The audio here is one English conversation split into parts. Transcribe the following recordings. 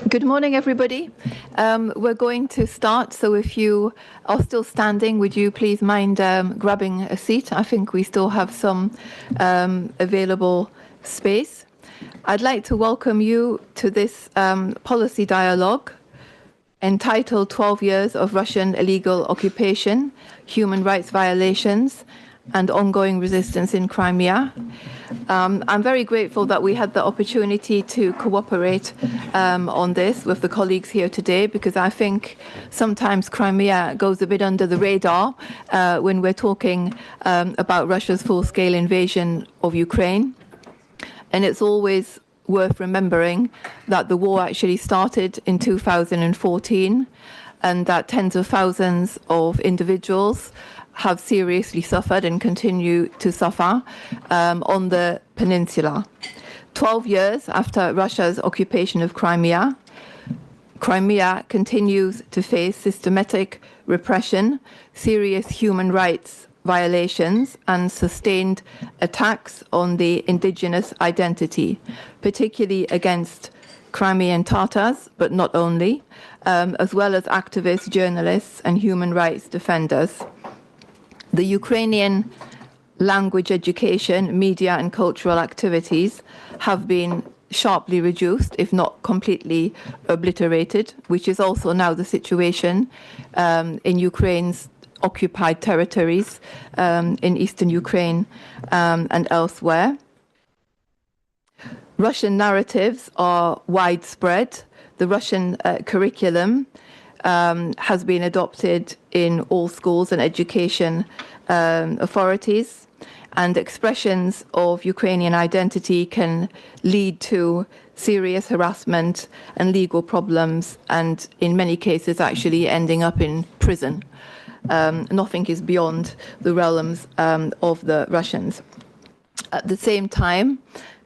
Good morning, everybody. We're going to start, so if you are still standing, would you please mind grabbing a seat? I think we still have some available space. I'd like to welcome you to this policy dialogue entitled 12 Years of Russian Illegal Occupation, Human Rights Violations, and Ongoing Resistance in Crimea. I'm very grateful that we had the opportunity to cooperate on this with the colleagues here today, because I think sometimes Crimea goes a bit under the radar when we're talking about Russia's full-scale invasion of Ukraine. And it's always worth remembering that the war actually started in 2014 and that tens of thousands of individuals have seriously suffered and continue to suffer on the peninsula. 12 years after Russia's occupation of Crimea, Crimea continues to face systematic repression, serious human rights violations, and sustained attacks on the indigenous identity, particularly against Crimean Tatars, but not only, as well as activists, journalists, and human rights defenders. The Ukrainian language education, media, and cultural activities have been sharply reduced, if not completely obliterated, which is also now the situation in Ukraine's occupied territories in eastern Ukraine and elsewhere. Russian narratives are widespread. The Russian curriculum has been adopted in all schools and education authorities, and expressions of Ukrainian identity can lead to serious harassment and legal problems, and in many cases actually ending up in prison. Nothing is beyond the realms of the Russians. At the same time,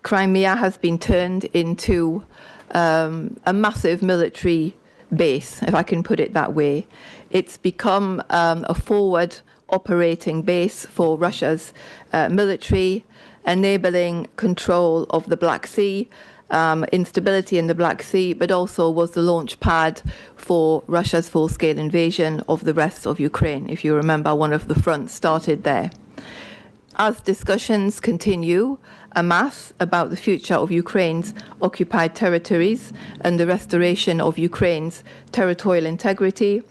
Crimea has been turned into a massive military base, if I can put it that way. It's become a forward operating base for Russia's military, enabling control of the Black Sea, instability in the Black Sea, but also was the launch pad for Russia's full-scale invasion of the rest of Ukraine. If you remember, one of the fronts started there. As discussions continue en masse about the future of Ukraine's occupied territories and the restoration of Ukraine's territorial integrity,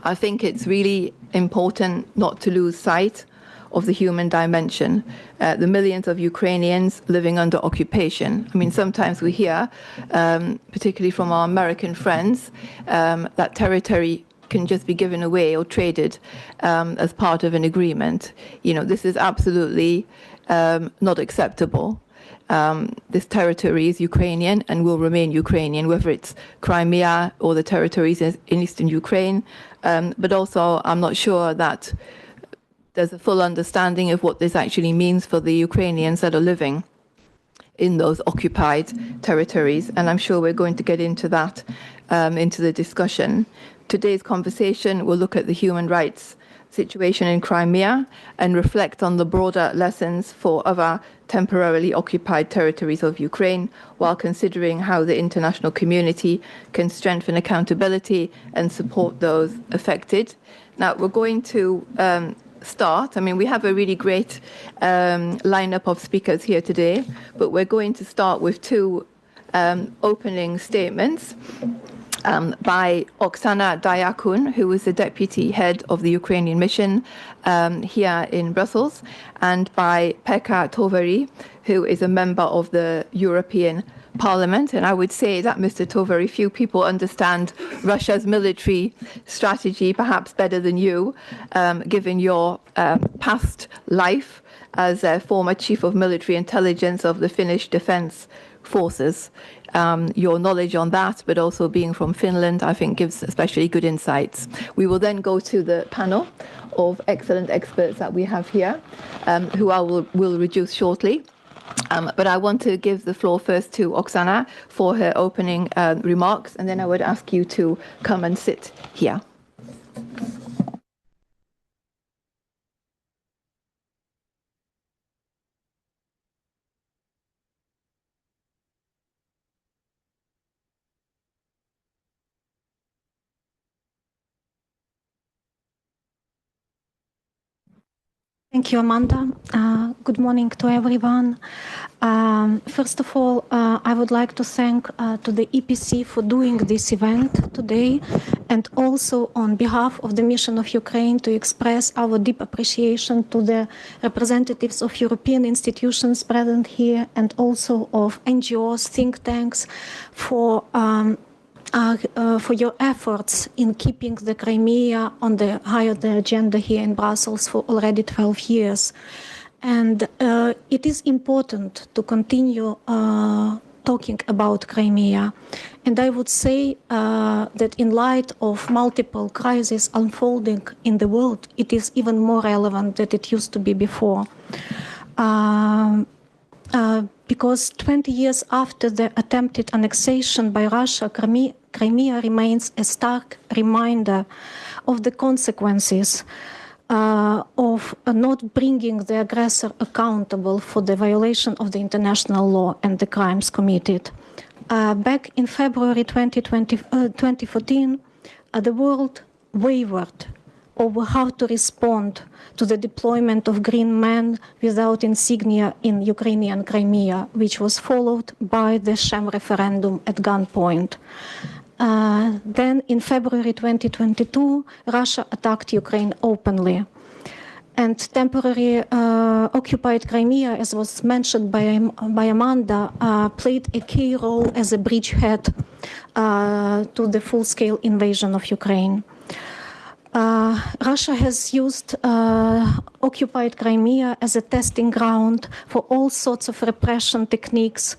I think it's really important not to lose sight of the human dimension, the millions of Ukrainians living under occupation. I mean, sometimes we hear, particularly from our American friends, that territory can just be given away or traded as part of an agreement. You know, this is absolutely not acceptable. This territory is Ukrainian and will remain Ukrainian, whether it's Crimea or the territories in eastern Ukraine. But also, I'm not sure that there's a full understanding of what this actually means for the Ukrainians that are living in those occupied territories. And I'm sure we're going to get into that, into the discussion. Today's conversation will look at the human rights situation in Crimea and reflect on the broader lessons for other temporarily occupied territories of Ukraine, while considering how the international community can strengthen accountability and support those affected. Now, we're going to start. I mean, we have a really great lineup of speakers here today, but we're going to start with two opening statements by Oksana Dayakun, who is the deputy head of the Ukrainian mission here in Brussels, and by Pekka Toveri, who is a member of the European Parliament. And I would say that, Mr. Toveri, few people understand Russia's military strategy perhaps better than you, given your past life as a former chief of military intelligence of the Finnish Defence Forces. Your knowledge on that, but also being from Finland, I think gives especially good insights. We will then go to the panel of excellent experts that we have here, who I will reduce shortly. But I want to give the floor first to Oksana for her opening remarks, and then I would ask you to come and sit here. Thank you, Amanda. Good morning to everyone. First of all, I would like to thank to the EPC for doing this event today, and also on behalf of the mission of Ukraine to express our deep appreciation to the representatives of European institutions present here and also of NGOs, think tanks for your efforts in keeping the Crimea on the higher the agenda here in Brussels for already 12 years. And it is important to continue talking about Crimea. And I would say that in light of multiple crises unfolding in the world, it is even more relevant than it used to be before. Because 20 years after the attempted annexation by Russia, Crimea remains a stark reminder of the consequences of not bringing the aggressor accountable for the violation of the international law and the crimes committed. Back in February 2014, the world wavered over how to respond to the deployment of green men without insignia in Ukrainian Crimea, which was followed by the sham referendum at gunpoint. Then in February 2022, Russia attacked Ukraine openly. And temporary occupied Crimea, as was mentioned by Amanda, played a key role as a bridgehead to the full-scale invasion of Ukraine. Russia has used occupied Crimea as a testing ground for all sorts of repression techniques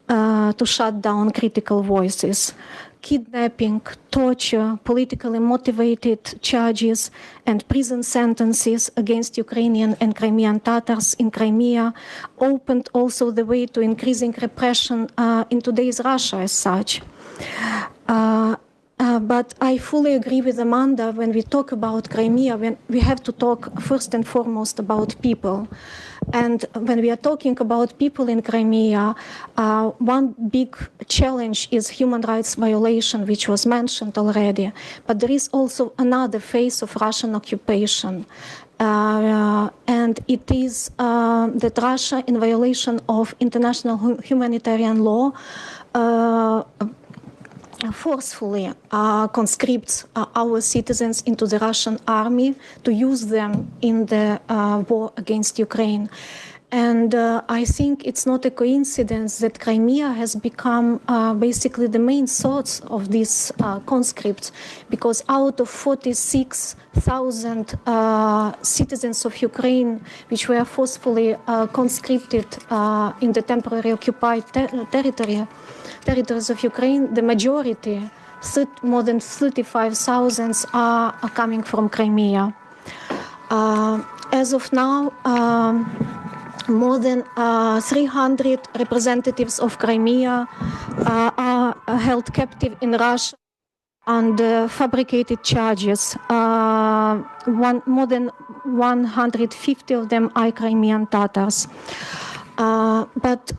to shut down critical voices. Kidnapping, torture, politically motivated charges, and prison sentences against Ukrainian and Crimean Tatars in Crimea opened also the way to increasing repression in today's Russia as such. But I fully agree with Amanda when we talk about Crimea, when we have to talk first and foremost about people. And when we are talking about people in Crimea, one big challenge is human rights violation, which was mentioned already. But there is also another phase of Russian occupation. And it is that Russia, in violation of international humanitarian law, forcefully conscripts our citizens into the Russian army to use them in the war against Ukraine. And I think it's not a coincidence that Crimea has become basically the main source of these conscripts, because out of 46,000 citizens of Ukraine, which were forcefully conscripted in the temporary occupied territories of Ukraine, the majority, more than 35,000, are coming from Crimea. As of now, more than 300 representatives of Crimea are held captive in Russia under fabricated charges. More than 150 of them are Crimean Tatars. But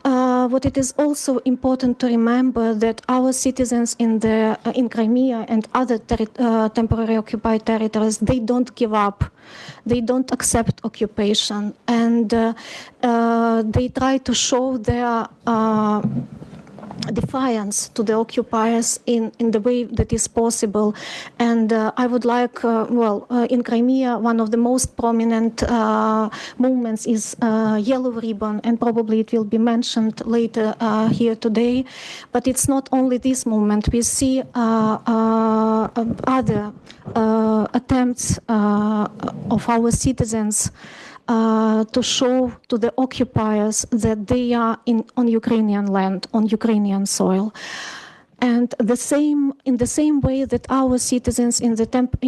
what it is also important to remember that our citizens in Crimea and other temporary occupied territories, they don't give up. They don't accept occupation, and they try to show their defiance to the occupiers in the way that is possible. And I would like, in Crimea, one of the most prominent movements is Yellow Ribbon, and probably it will be mentioned later here today. But it's not only this movement. We see other attempts of our citizens to show to the occupiers that they are on Ukrainian land, on Ukrainian soil. And in the same way that our citizens in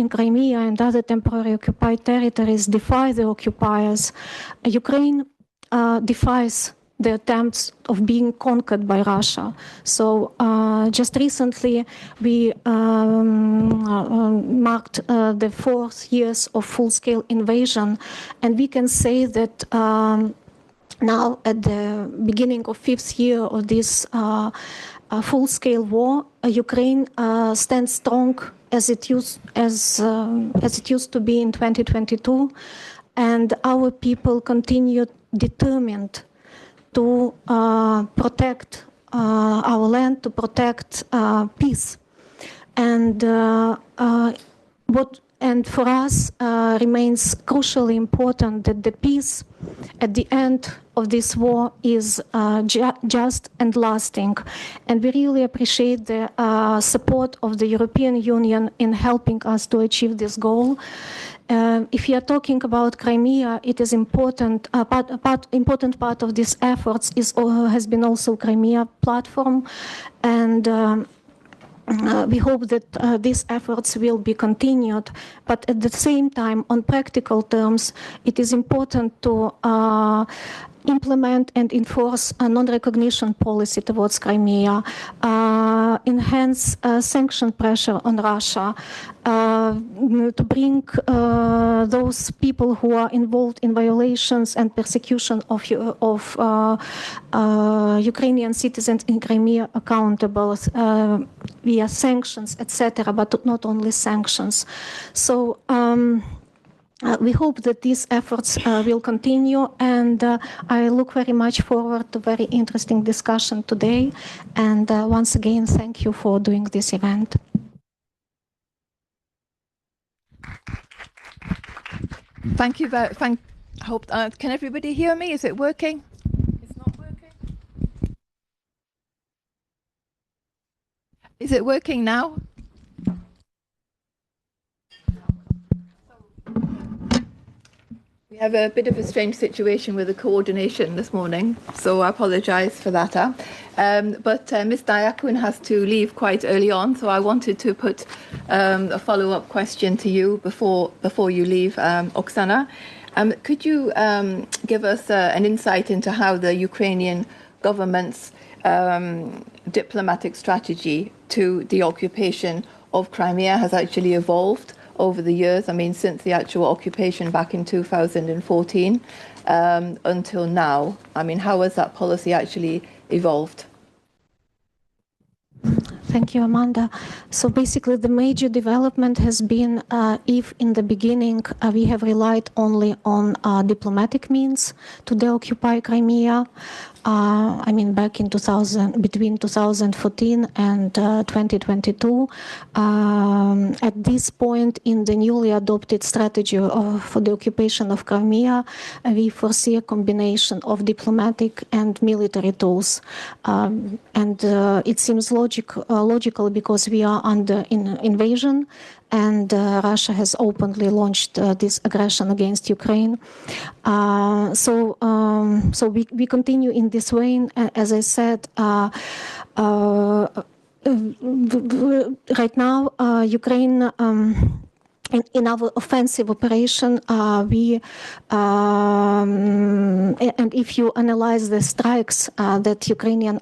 Crimea and other temporary occupied territories defy the occupiers, Ukraine defies the attempts of being conquered by Russia. So just recently we marked the 4th years of full-scale invasion, and we can say that now at the beginning of 5th year of this full-scale war, Ukraine stands strong as it used to be in 2022. and our people continue determined to protect our land, to protect peace. And and for us remains crucially important that the peace at the end of this war is just and lasting. And we really appreciate the support of the European Union in helping us to achieve this goal. If you are talking about Crimea, it is important. Important part of these efforts has been also Crimea platform, and we hope that these efforts will be continued. But at the same time, on practical terms, it is important to implement and enforce a non-recognition policy towards Crimea, enhance sanction pressure on Russia, to bring those people who are involved in violations and persecution of Ukrainian citizens in Crimea accountable via sanctions, etc., but not only sanctions. So we hope that these efforts will continue, and I look very much forward to very interesting discussion today. And once again, thank you for doing this event. Thank you very much. Hope can everybody hear me? Is it working? It's not working. Is it working now? We have a bit of a strange situation with the coordination this morning, so I apologise for that. But Ms. Diakun has to leave quite early on, so I wanted to put a follow-up question to you before you leave, Oksana. Could you give us an insight into how the Ukrainian government's diplomatic strategy to the occupation of Crimea has actually evolved over the years? I mean, since the actual occupation back in 2014 until now. I mean, how has that policy actually evolved? Thank you, Amanda. So basically, the major development has been, if in the beginning we have relied only on diplomatic means to deoccupy Crimea, I mean, back in between 2014 and 2022, at this point in the newly adopted strategy for the occupation of Crimea, we foresee a combination of diplomatic and military tools. And it seems logical because we are under invasion, and Russia has openly launched this aggression against Ukraine. So we continue in this way. As I said, right now, Ukraine, in our offensive operation, and if you analyze the strikes that Ukrainian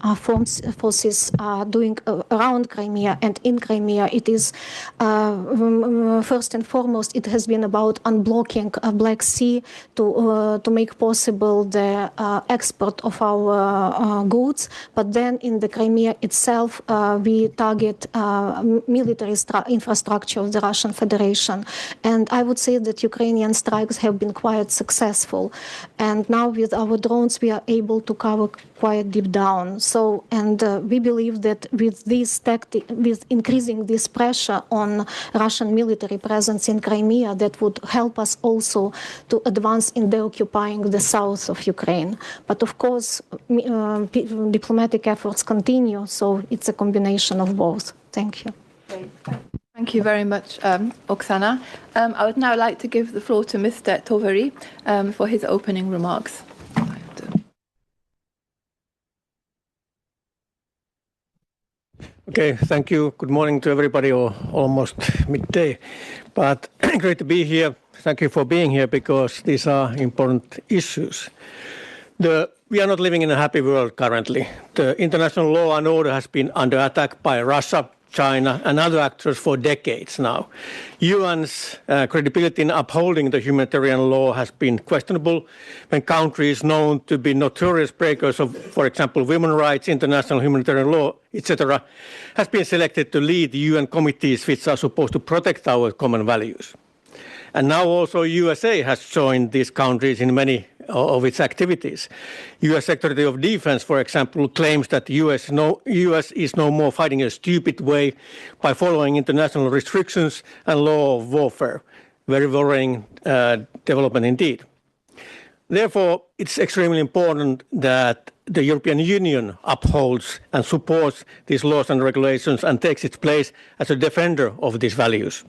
forces are doing around Crimea and in Crimea, it is first and foremost, it has been about unblocking a Black Sea to make possible the export of our goods. But then in the Crimea itself, we target military infrastructure of the Russian Federation. And I would say that Ukrainian strikes have been quite successful. And now with our drones, we are able to cover quite deep down. So, and we believe that with this tactic, with increasing this pressure on Russian military presence in Crimea, that would help us also to advance in deoccupying the south of Ukraine. But of course, diplomatic efforts continue. So it's a combination of both. Thank you. Thank you very much, Oksana. I would now like to give the floor to Mr. Toveri for his opening remarks. Okay, thank you. Good morning to everybody, or almost midday. But great to be here. Thank you for being here, because these are important issues. We are not living in a happy world currently. The international law and order has been under attack by Russia, China and other actors for decades now. UN's credibility in upholding the humanitarian law has been questionable when countries known to be notorious breakers of, for example, women's rights, international humanitarian law, etc., has been selected to lead the UN committees which are supposed to protect our common values. And now also USA has joined these countries in many of its activities. US Secretary of Defense, for example, claims that the US is no more fighting a stupid way by following international restrictions and law of warfare. Very worrying development indeed. Therefore, it's extremely important that the European Union upholds and supports these laws and regulations and takes its place as a defender of these values.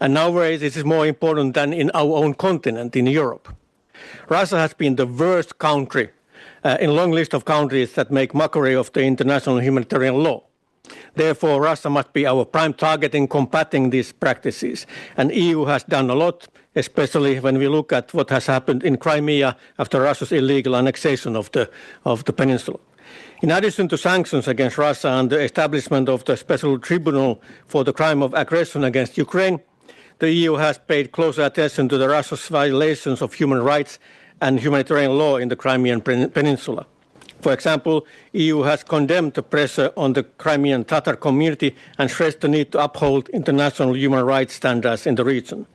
And nowadays, this is more important than in our own continent, in Europe. Russia has been the worst country in a long list of countries that make mockery of the international humanitarian law. Therefore, Russia must be our prime target in combating these practices. And the EU has done a lot, especially when we look at what has happened in Crimea after Russia's illegal annexation of the peninsula. In addition to sanctions against Russia and the establishment of the special tribunal for the crime of aggression against Ukraine, the EU has paid closer attention to the Russia's violations of human rights and humanitarian law in the Crimean Peninsula. For example, the EU has condemned the pressure on the Crimean Tatar community and stressed the need to uphold international human rights standards in the region.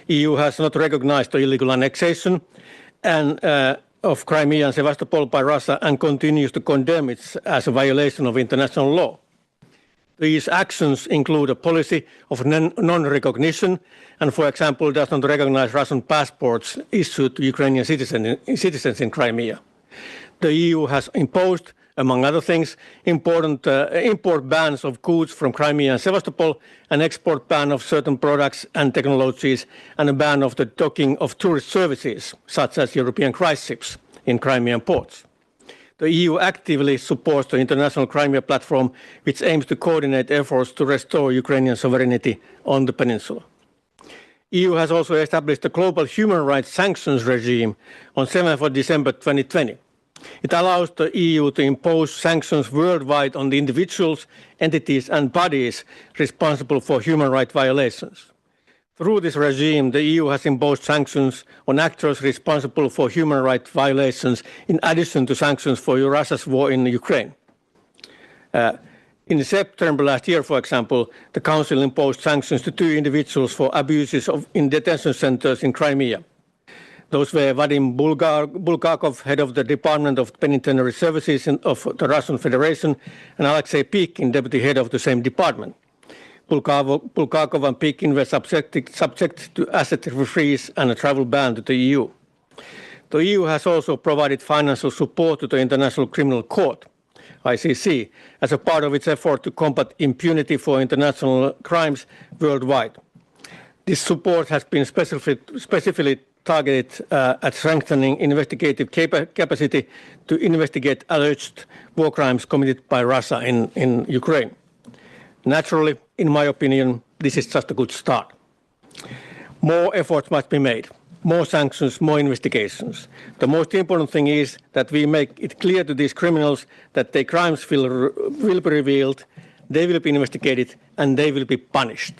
The EU has not recognized the illegal annexation of Crimea and Sevastopol by Russia and continues to condemn it as a violation of international law. These actions include a policy of non-recognition and, for example, does not recognize Russian passports issued to Ukrainian citizens in Crimea. The EU has imposed, among other things, important import bans of goods from Crimea and Sevastopol, an export ban of certain products and technologies, and a ban of the docking of tourist services, such as European cruise ships, in Crimean ports. The EU actively supports the International Crimea Platform, which aims to coordinate efforts to restore Ukrainian sovereignty on the peninsula. The EU has also established a global human rights sanctions regime on 7th of December 2020. It allows the EU to impose sanctions worldwide on the individuals, entities and bodies responsible for human rights violations. Through this regime, the EU has imposed sanctions on actors responsible for human rights violations in addition to sanctions for Russia's war in Ukraine. In September last year, for example, the Council imposed sanctions to 2 individuals for abuses in detention centers in Crimea. Those were Vadim Bulgakov, head of the Department of Penitentiary Services of the Russian Federation, and Alexei Pikin, deputy head of the same department. Bulgakov and Pikin were subject to asset freeze and a travel ban to the EU. The EU has also provided financial support to the International Criminal Court, ICC, as a part of its effort to combat impunity for international crimes worldwide. This support has been specifically targeted at strengthening investigative capacity to investigate alleged war crimes committed by Russia in Ukraine. Naturally, in my opinion, this is just a good start. More efforts must be made, more sanctions, more investigations. The most important thing is that we make it clear to these criminals that their crimes will be revealed, they will be investigated, and they will be punished.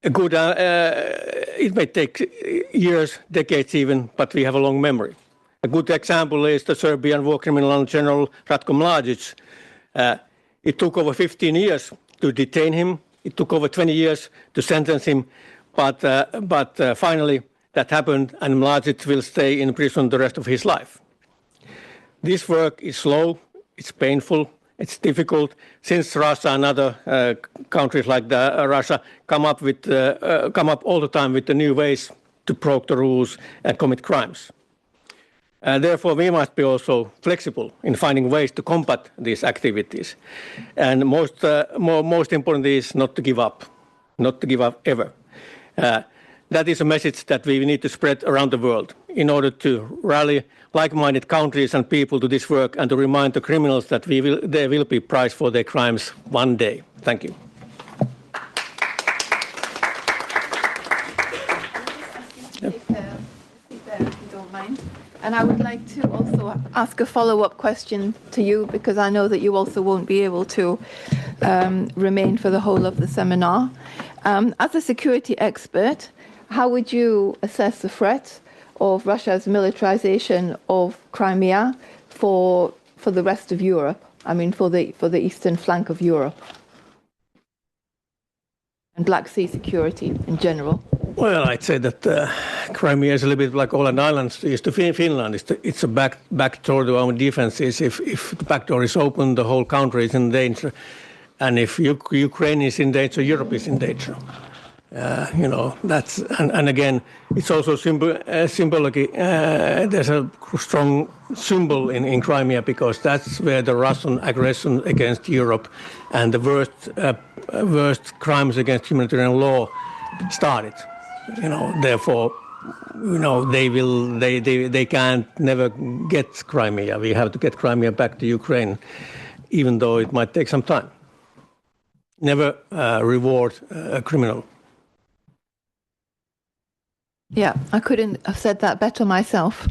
It may take years, decades even, but we have a long memory. A good example is the Serbian war criminal General Ratko Mladic. It took over 15 years to detain him. It took over 20 years to sentence him, but finally that happened, and Mladic will stay in prison the rest of his life. This work is slow, it's painful, it's difficult, since Russia and other countries like Russia come up all the time with the new ways to broke the rules and commit crimes. Therefore, we must be also flexible in finding ways to combat these activities. And most important is not to give up ever. That is a message that we need to spread around the world in order to rally like-minded countries and people to this work and to remind the criminals that they will be priced for their crimes one day. Thank you. If you don't mind. And I would like to also ask a follow-up question to you, because I know that you also won't be able to remain for the whole of the seminar. As a security expert, how would you assess the threat of Russia's militarization of Crimea for the rest of Europe? I mean, for the eastern flank of Europe and Black Sea security in general? Well, I'd say that Crimea is a little bit like Åland Islands is to Finland. It's a back door to our defenses. If the back door is open, the whole country is in danger. And if Ukraine is in danger, Europe is in danger. That's and again, it's also symbolic. There's a strong symbol in Crimea because that's where the Russian aggression against Europe and the worst crimes against humanitarian law started. Therefore, they can't never get Crimea. We have to get Crimea back to Ukraine, even though it might take some time. Never reward a criminal. Yeah, I couldn't have said that better myself.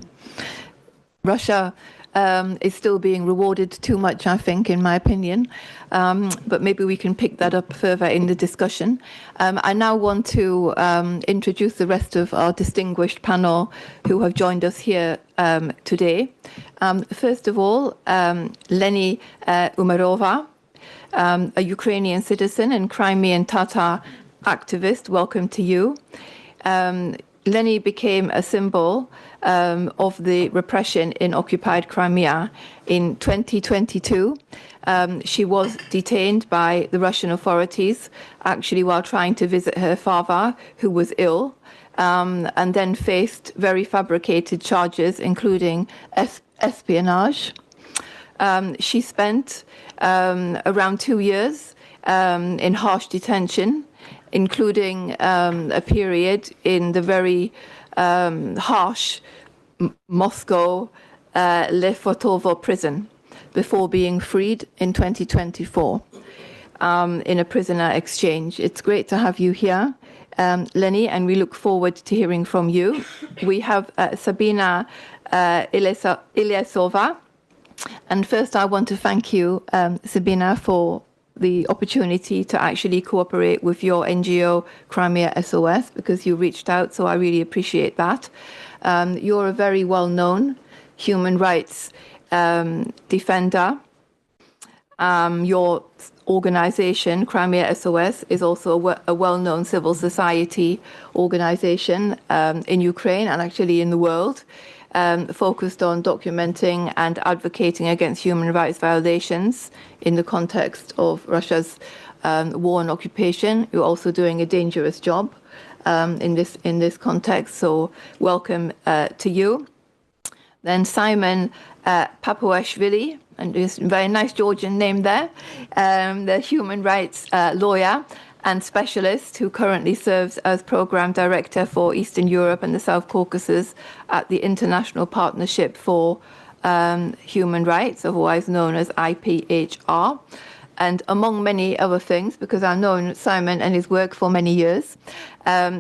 Russia is still being rewarded too much, I think, in my opinion. But maybe we can pick that up further in the discussion. I now want to introduce the rest of our distinguished panel who have joined us here today. First of all, Leniie Umerova, a Ukrainian citizen and Crimean Tatar activist. Welcome to you. Leniie became a symbol of the repression in occupied Crimea. In 2022, she was detained by the Russian authorities, actually while trying to visit her father, who was ill, and then faced very fabricated charges, including espionage. She spent around 2 years in harsh detention, including a period in the very harsh Moscow Lefortovo prison before being freed in 2024 in a prisoner exchange. It's great to have you here, Leniie, and we look forward to hearing from you. We have Sabina Iliasova. And first, I want to thank you, Sabina, for the opportunity to actually cooperate with your NGO Crimea SOS, because you reached out, so I really appreciate that. You're a very well-known human rights defender. Your organization, Crimea SOS, is also a well-known civil society organization in Ukraine and actually in the world, focused on documenting and advocating against human rights violations in the context of Russia's war and occupation. You're also doing a dangerous job in this context, so welcome to you. Then Simon Papuashvili, and there's a very nice Georgian name there, the human rights lawyer and specialist who currently serves as Program Director for Eastern Europe and the South Caucasus at the International Partnership for Human Rights, otherwise known as IPHR. And among many other things, because I've known Simon and his work for many years,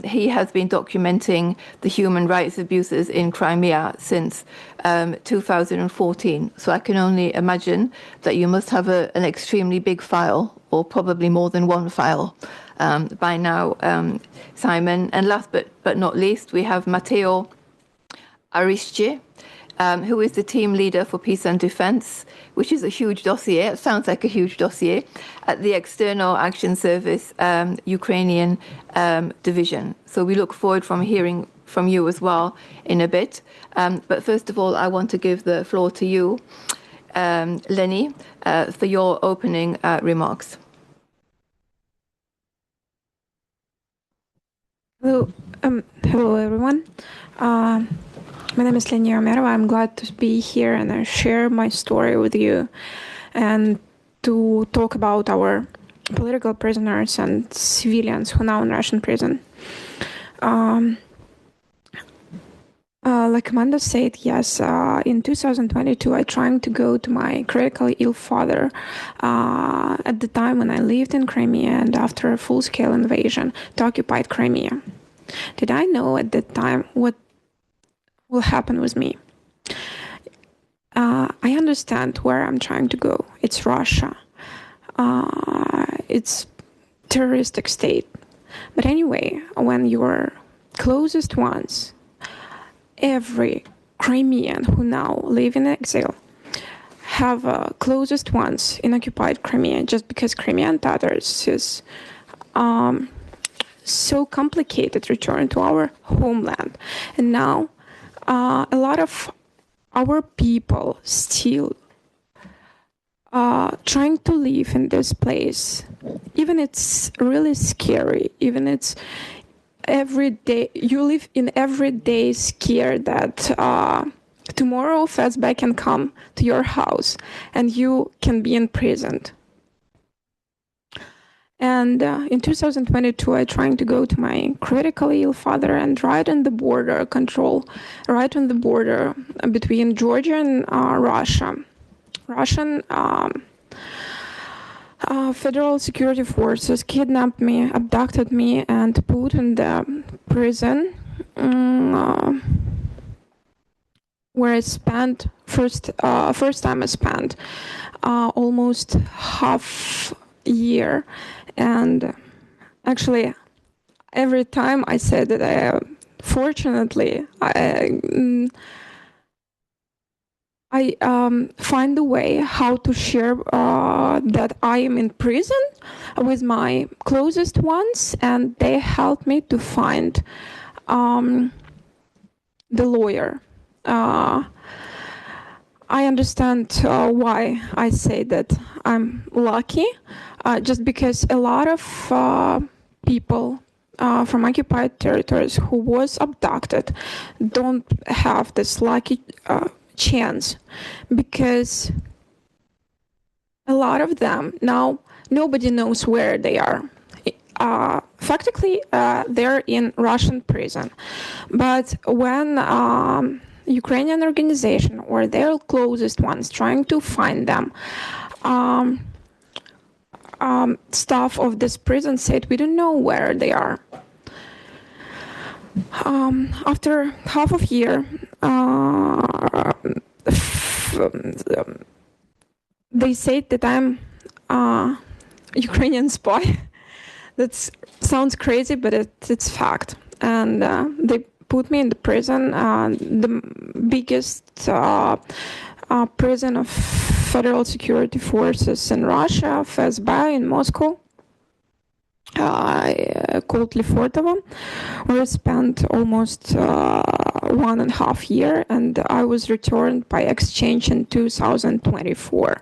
he has been documenting the human rights abuses in Crimea since 2014. So I can only imagine that you must have an extremely big file, or probably more than one file by now, Simon. And last but not least, we have Matteo Arisce, who is the team leader for peace and defense, which is a huge dossier. It sounds like a huge dossier at the External Action Service Ukrainian division. So we look forward from hearing from you as well in a bit. But first of all, I want to give the floor to you, Leniie, for your opening remarks. Hello, everyone. My name is Leniie Umerova. I'm glad to be here and I share my story with you and to talk about our political prisoners and civilians who are now in Russian prison. Like Amanda said, yes, in 2022, I tried to go to my critically ill father at the time when I lived in Crimea and after a full-scale invasion to occupied Crimea. Did I know at that time what will happen with me? I understand where I'm trying to go. It's Russia. It's terroristic state. But anyway, when your closest ones, every Crimean who now live in exile, have closest ones in occupied Crimea, just because Crimean Tatars is so complicated return to our homeland. And now a lot of our people still trying to live in this place. Even it's really scary, even it's every day, you live in every day scared that tomorrow FSB can come to your house and you can be imprisoned. And in 2022, I trying to go to my critically ill father, and right on the border control, right on the border between Georgia and Russia, Russian federal security forces kidnapped me, abducted me, and put in the prison where I spent first time I spent almost half year. And actually, every time I said that fortunately, I find a way how to share that I am in prison with my closest ones, and they help me to find the lawyer. I understand why I say that I'm lucky. Just because a lot of people from occupied territories who was abducted don't have this lucky chance, because a lot of them now nobody knows where they are. Practically, they're in Russian prison, but when Ukrainian organization or their closest ones trying to find them, staff of this prison said, we don't know where they are. After half of year, they said that I'm a Ukrainian spy. That sounds crazy, but it's fact. And they put me in the prison, the biggest prison of federal security forces in Russia, FSB in Moscow, called Lefortovo, where I spent almost 1.5 years, and I was returned by exchange in 2024.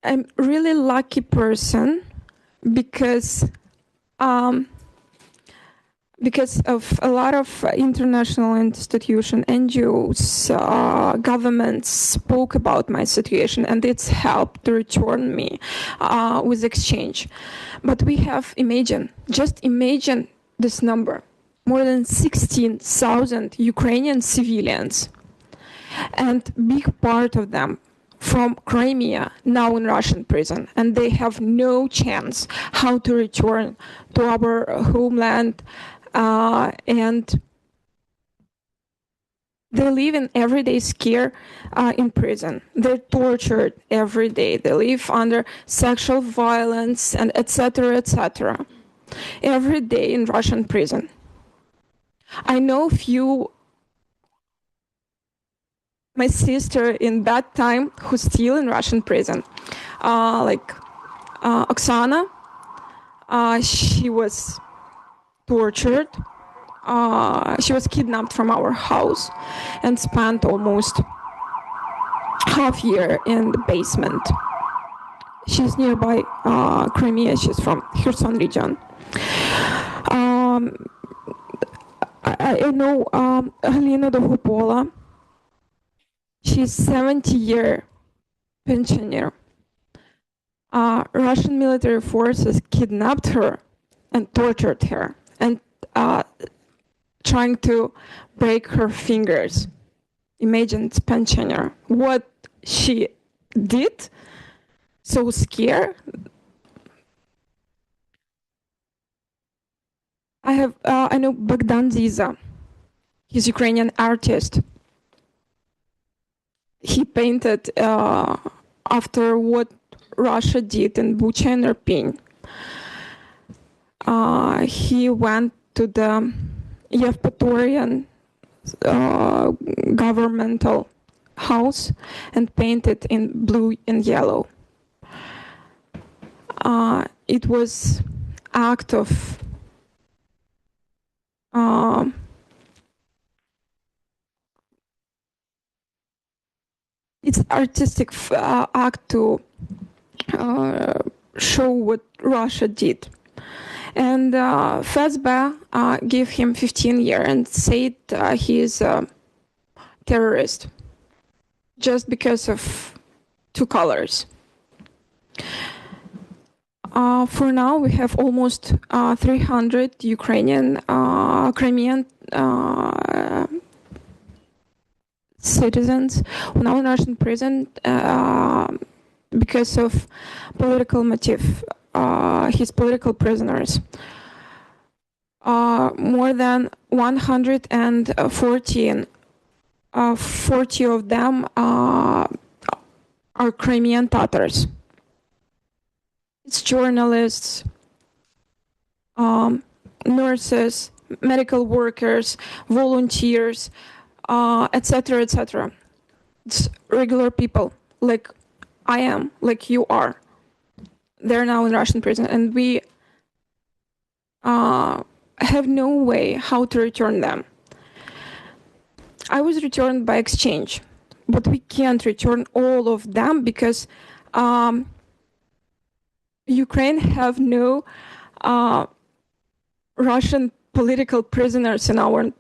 I'm really lucky person because of a lot of international institutions, NGOs, governments spoke about my situation, and it's helped to return me with exchange. But we have just imagine this number, more than 16,000 Ukrainian civilians, and big part of them from Crimea now in Russian prison, and they have no chance how to return to our homeland. And they live in everyday scare in prison. They're tortured every day. They live under sexual violence and etc. every day in Russian prison. I know my sister in that time who's still in Russian prison, like Oksana. She was tortured. She was kidnapped from our house and spent almost half year in the basement. She's nearby Crimea. She's from Kherson region. I know Helena Dohopola. She's 70-year pensioner. Russian military forces kidnapped her and tortured her, and trying to break her fingers. Imagine, it's pensioner. What she did, so scared. I know Bogdan Ziza. He's Ukrainian artist. He painted after what Russia did in Bucha and Irpin. He went to the Yevpatorian governmental house and painted in blue and yellow. It was act of it's artistic act to show what Russia did. And FSB gave him 15 years and said he is a terrorist just because of two colors. For now, we have almost 300 Ukrainian, Crimean citizens who now in Russian prison because of political motive. His political prisoners. More than 114, 40 of them are Crimean Tatars. It's journalists, nurses, medical workers, volunteers, etc., etc. It's regular people, like I am, like you are. They're now in Russian prison, and we have no way how to return them. I was returned by exchange, but we can't return all of them because Ukraine have no Russian political prisoners in our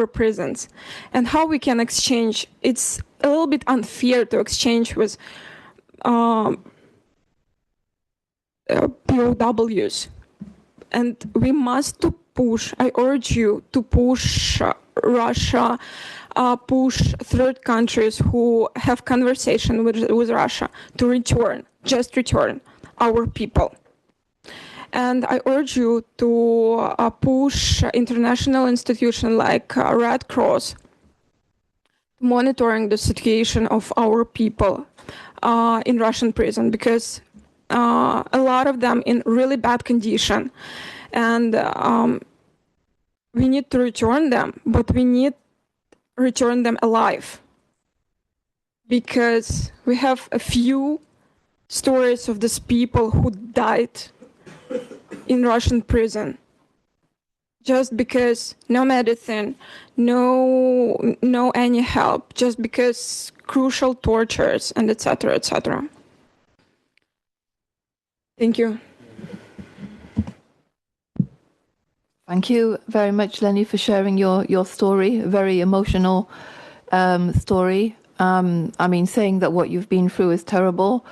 prisons. And how we can exchange? It's a little bit unfair to exchange with POWs, and we must to push. I urge you to push Russia, push third countries who have conversation with Russia to return, just return our people. And I urge you to push international institutions like Red Cross, monitoring the situation of our people in Russian prison, because a lot of them in really bad condition, and we need to return them, but we need to return them alive, because we have a few stories of these people who died in Russian prison just because no medicine, no any help, just because crucial tortures and etc., etc. Thank you. Thank you very much, Leniie, for sharing your story, a very emotional story. I mean, saying that what you've been through is terrible,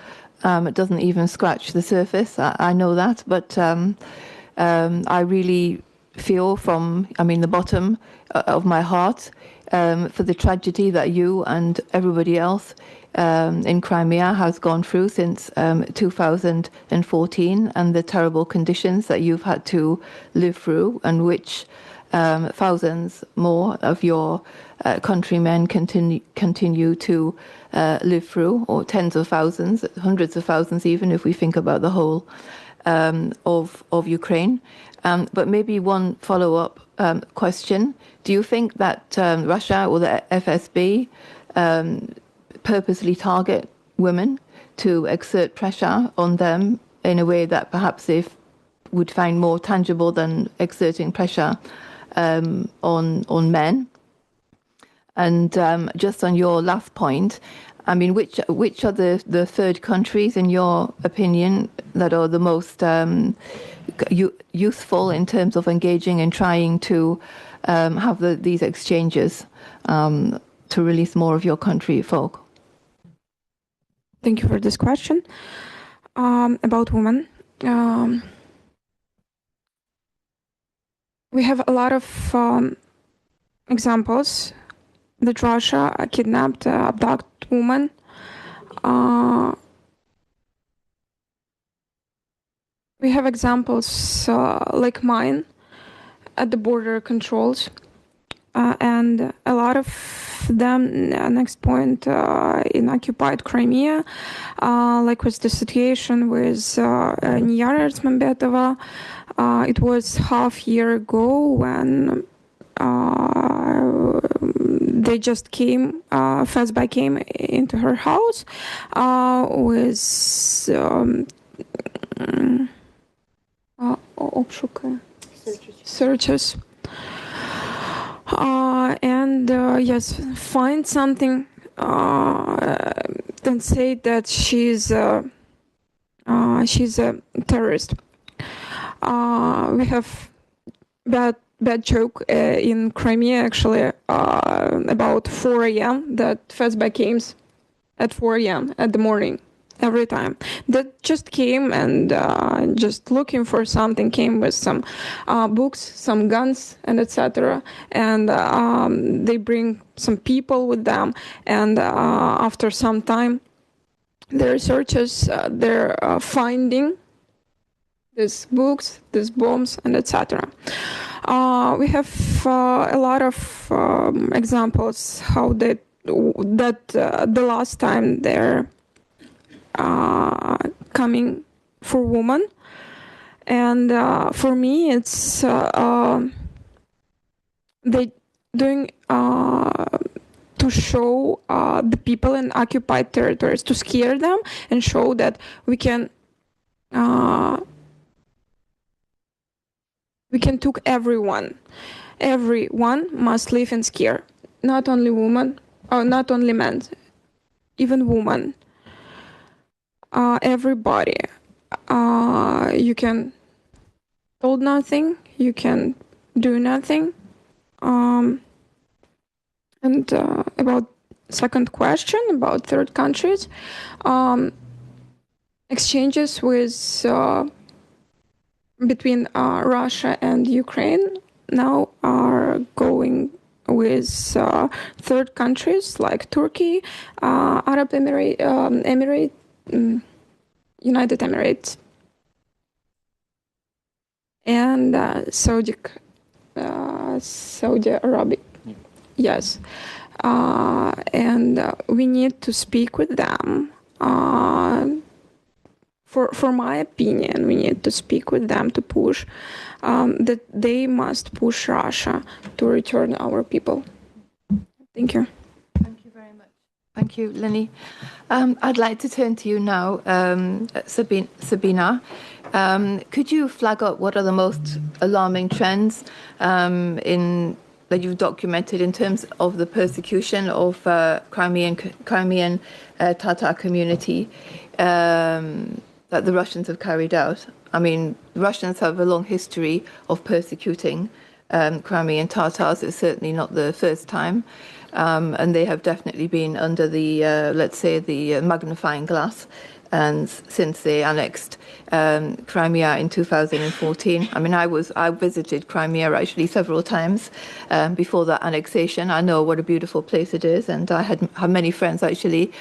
it doesn't even scratch the surface. I know that, but I really feel from, the bottom of my heart for the tragedy that you and everybody else in Crimea has gone through since 2014, and the terrible conditions that you've had to live through, and which thousands more of your countrymen continue to live through, or tens of thousands, hundreds of thousands even, if we think about the whole of Ukraine. But maybe one follow-up question. Do you think that Russia or the FSB purposely target women to exert pressure on them in a way that perhaps they would find more tangible than exerting pressure on men? And just on your last point, which are the third countries, in your opinion, that are the most useful in terms of engaging and trying to have these exchanges to release more of your country folk? Thank you for this question. About women. We have a lot of examples that Russia kidnapped, abducted women. We have examples like mine at the border controls, and a lot of them, next point, in occupied Crimea, like was the situation with Leniie. It was half year ago when they just came, FSB came into her house with searches. And yes, find something and say that she's a terrorist. We have bad joke in Crimea actually about 4 a.m. that Fazbear came at 4 a.m. at the morning every time. That just came and just looking for something, came with some books, some guns, and etc. And they bring some people with them, and after some time, the researchers they're finding these books, these bombs, and etc. We have a lot of examples how that the last time they're coming for women, and for me it's they doing to show the people in occupied territories, to scare them and show that we can took everyone must live in scare, not only women or not only men, even women. Everybody, you can told nothing, you can do nothing. And about second question about third countries, exchanges with between Russia and Ukraine now are going with third countries like Turkey, Arab Emirate, United Emirates, and Saudi Arabia. Yes, and we need to speak with them. For my opinion, we need to speak with them to push that they must push Russia to return our people. Thank you. Thank you very much. Thank you, Leniie. I'd like to turn to you now, Sabina. Could you flag up what are the most alarming trends that you've documented in terms of the persecution of Crimean Tatar community that the Russians have carried out? I mean, the Russians have a long history of persecuting Crimean Tatars. It's certainly not the first time. And they have definitely been under the, let's say, the magnifying glass. And since they annexed Crimea in 2014, I mean, I visited Crimea actually several times before that annexation. I know what a beautiful place it is, and I have many friends actually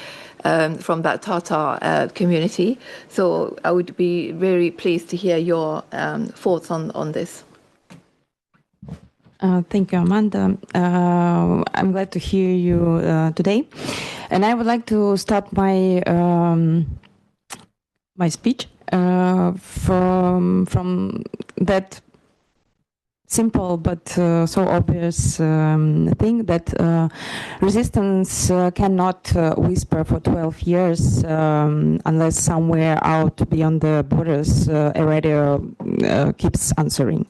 from that Tatar community. So I would be very pleased to hear your thoughts on this. Thank you, Amanda. I'm glad to hear you today, and I would like to start my my speech from that simple but so obvious thing that resistance cannot whisper for 12 years unless somewhere out beyond the borders a radio keeps answering.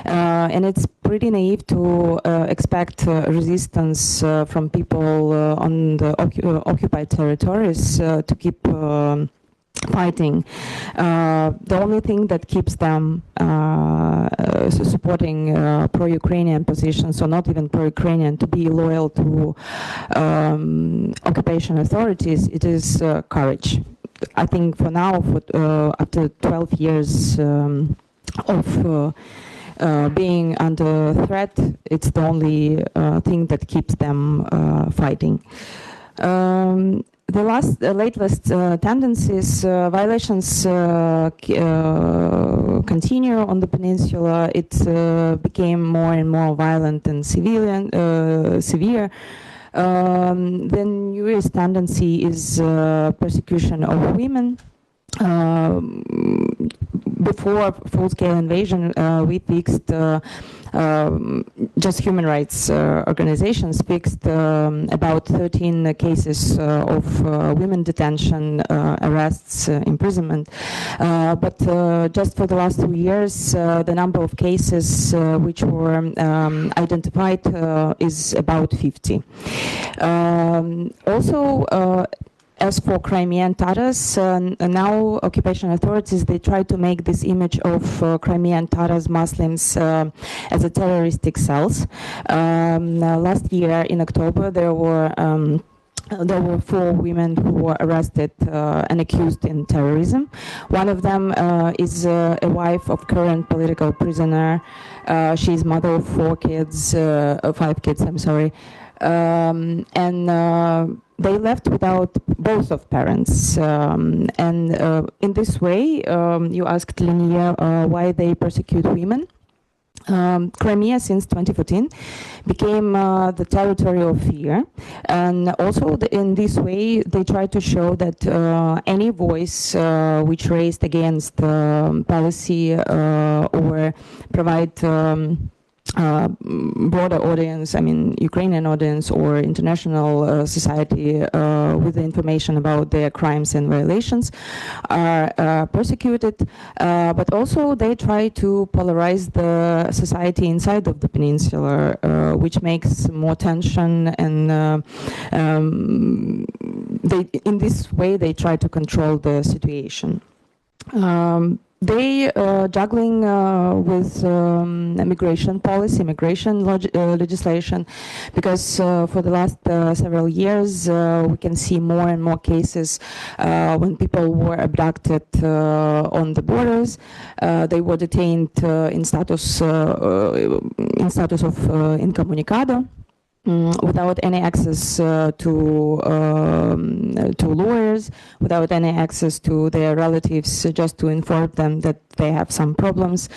And it's pretty naive to expect resistance from people on the occupied territories to keep fighting. The only thing that keeps them supporting pro-Ukrainian positions, or not even pro-Ukrainian, to be loyal to occupation authorities, it is courage. I think for now, after 12 years of being under threat, it's the only thing that keeps them fighting. The latest tendencies, violations continue on the peninsula. It became more and more violent and severe. The newest tendency is persecution of women, before full-scale invasion, we fixed just human rights organizations fixed about 13 cases of women detention, arrests, imprisonment. But just for the last 2 years, the number of cases which were identified is about 50. Also, as for Crimean Tatars, now occupation authorities, they try to make this image of Crimean Tatars Muslims as a terroristic cells. Last year in October, there were 4 women who were arrested and accused in terrorism. One of them is a wife of current political prisoner. She's mother of 5 kids, I'm sorry. They left without both of parents. And in this way, you asked Leniie why they persecute women. Crimea, since 2014, became the territory of fear, and also in this way they try to show that any voice which raised against policy or provide broader audience, I mean Ukrainian audience or international society with the information about their crimes and violations are persecuted, but also they try to polarize the society inside of the peninsula, which makes more tension, and in this way they try to control the situation. They juggling with immigration policy, immigration legislation, because for the last several years we can see more and more cases when people were abducted on the borders. They were detained in status of incommunicado, without any access to lawyers, without any access to their relatives, just to inform them that they have some problems.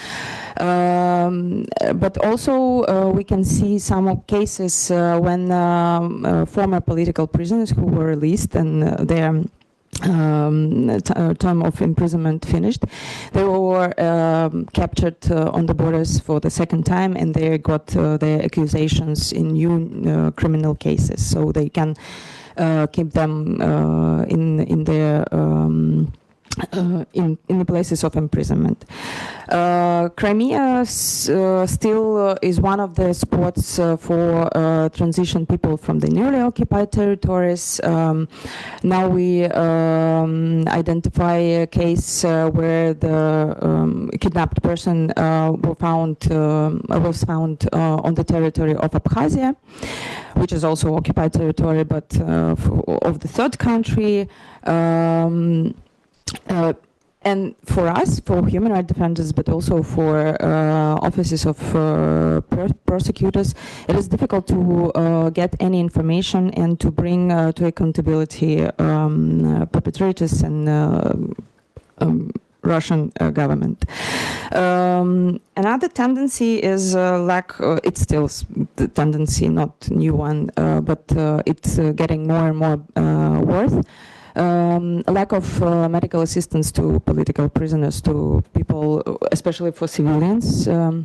But also we can see some cases when former political prisoners who were released and their term of imprisonment finished, they were captured on the borders for the second time, and they got their accusations in new criminal cases, so they can keep them in their in the places of imprisonment. Crimea still is one of the spots for transition people from the newly occupied territories. Now we identify a case where the kidnapped person was found on the territory of Abkhazia, which is also occupied territory, but of the third country. And for us, for human rights defenders, but also for offices of prosecutors, it is difficult to get any information and to bring to accountability perpetrators and Russian government. Another tendency is it's still the tendency, not new one, but it's getting more and more worse. Lack of medical assistance to political prisoners, to people, especially for civilians. Now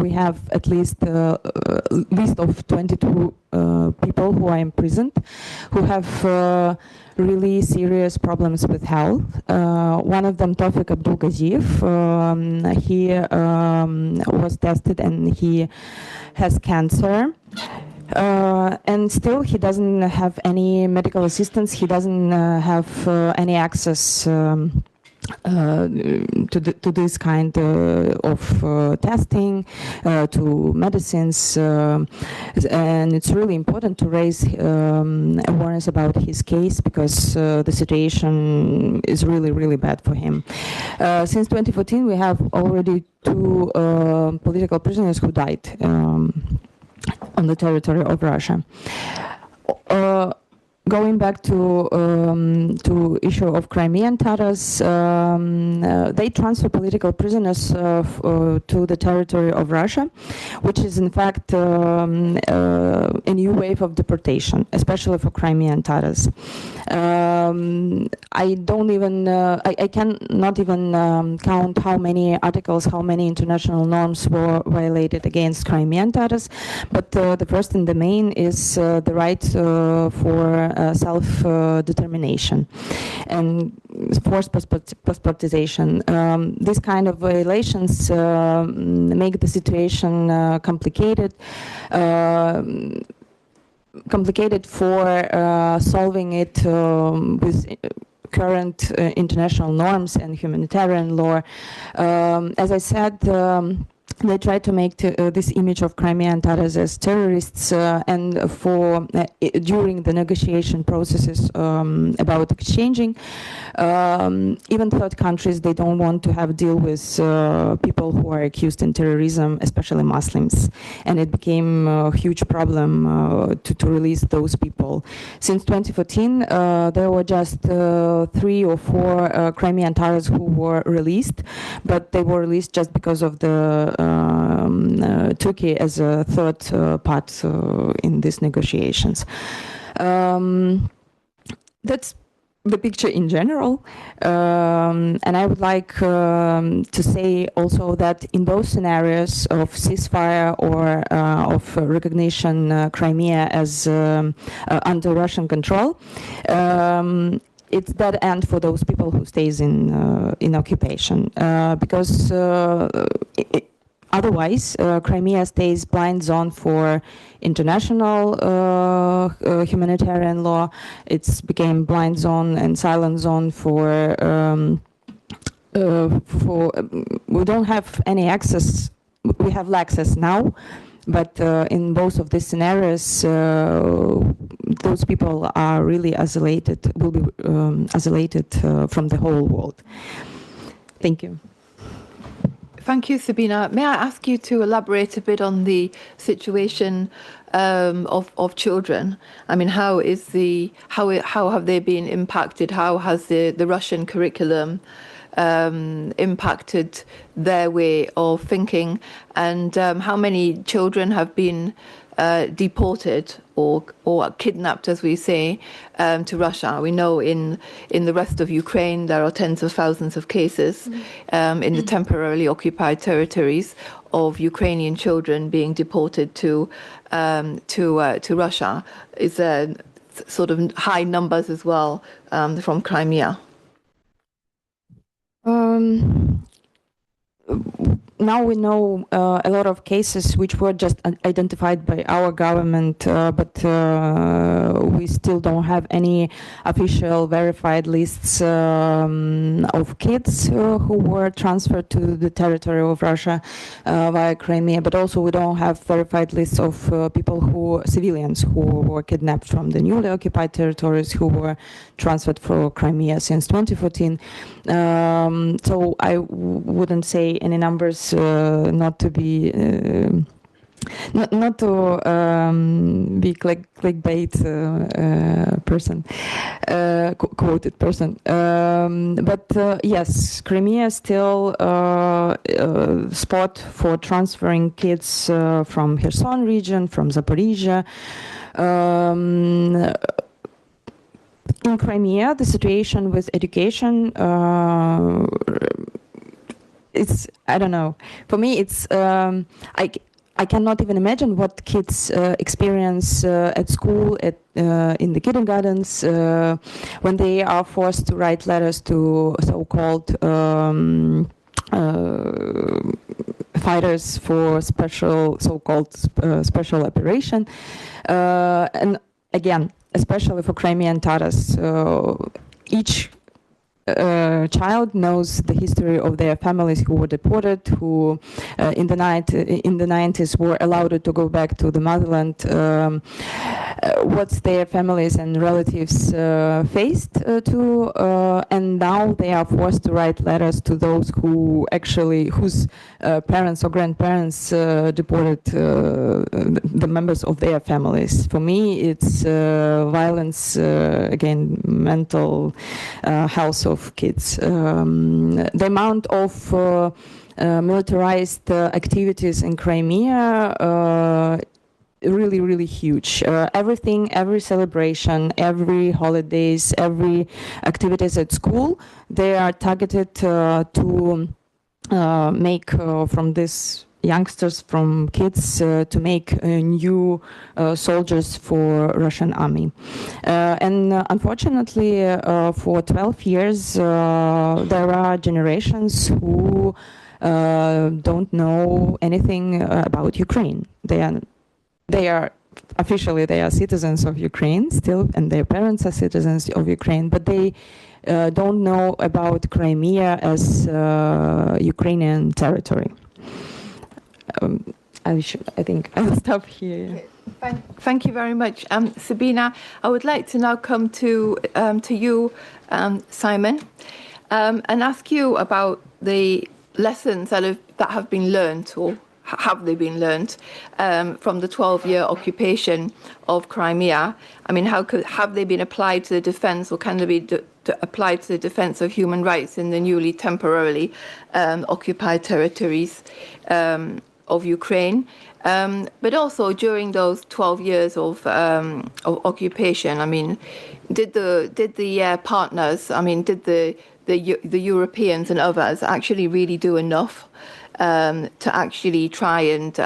we have at least a list of 22 people who are imprisoned, who have really serious problems with health. One of them, Tofik Abdulgaziev, he was tested and he has cancer. And still he doesn't have any medical assistance, he doesn't have any access to this kind of testing, to medicines, and it's really important to raise awareness about his case, because the situation is really, really bad for him. Since 2014 we have already 2 political prisoners who died on the territory of Russia. Going back to issue of Crimean Tatars, they transfer political prisoners to the territory of Russia, which is in fact a new wave of deportation, especially for Crimean Tatars. I don't even, I cannot even count how many articles, how many international norms were violated against Crimean Tatars, but the first and the main is the right for self-determination and forced passportization. These kind of violations make the situation complicated for solving it with current international norms and humanitarian law. As I said, they try to make this image of Crimean Tatars as terrorists, and for during the negotiation processes about exchanging, even third countries, they don't want to have deal with people who are accused in terrorism, especially Muslims, and it became a huge problem to release those people. Since 2014, there were just 3 or 4 Crimean Tatars who were released, but they were released just because of the Turkey as a third part in these negotiations. That's the picture in general, and I would like to say also that in both scenarios of ceasefire or of recognition Crimea as under Russian control, it's dead end for those people who stays in occupation, because otherwise, Crimea stays blind zone for international humanitarian law. It's became blind zone and silent zone for we don't have any access. We have access now, but in both of these scenarios, those people are really isolated. Will be isolated from the whole world. Thank you. Thank you, Sabina. May I ask you to elaborate a bit on the situation of children? I mean, how have they been impacted? How has the Russian curriculum impacted their way of thinking? And how many children have been deported or kidnapped, as we say, to Russia? We know in the rest of Ukraine there are tens of thousands of cases in the temporarily occupied territories of Ukrainian children being deported to Russia. Is there sort of high numbers as well from Crimea? Now we know a lot of cases which were just identified by our government, but we still don't have any official verified lists of kids who were transferred to the territory of Russia via Crimea, but also we don't have verified lists of civilians who were kidnapped from the newly occupied territories who were transferred for Crimea since 2014. So I wouldn't say any numbers, not to be not to be clickbait person, quoted person. But yes, Crimea is still a spot for transferring kids from Kherson region, from Zaporizhia. In Crimea, the situation with education, it's, I don't know. For me, it's, I cannot even imagine what kids experience at school, in the kindergartens, when they are forced to write letters to so-called fighters for special, so-called special operation. And again, especially for Crimean Tatars, each child knows the history of their families who were deported, who in the 90s were allowed to go back to the motherland, what their families and relatives faced and now they are forced to write letters to those whose parents or grandparents deported the members of their families. For me, it's violence again, mental health of kids. The amount of militarized activities in Crimea really, really huge. Everything, every celebration, every holidays, every activities at school, they are targeted to make from these youngsters, from kids, to make new soldiers for Russian army. And unfortunately, for 12 years, there are generations who don't know anything about Ukraine. They are officially citizens of Ukraine still, and their parents are citizens of Ukraine, but they don't know about Crimea as Ukrainian territory. I think I'll stop here. Okay. Thank you very much, Sabina. I would like to now come to you, Simon, and ask you about the lessons that have been learned, or have they been learned from the 12-year occupation of Crimea? I mean, have they been applied to the defense, or can they be applied to the defense of human rights in the newly temporarily occupied territories of Ukraine? But also during those 12 years of occupation, I mean, did the partners, I mean, did the Europeans and others actually really do enough to actually try and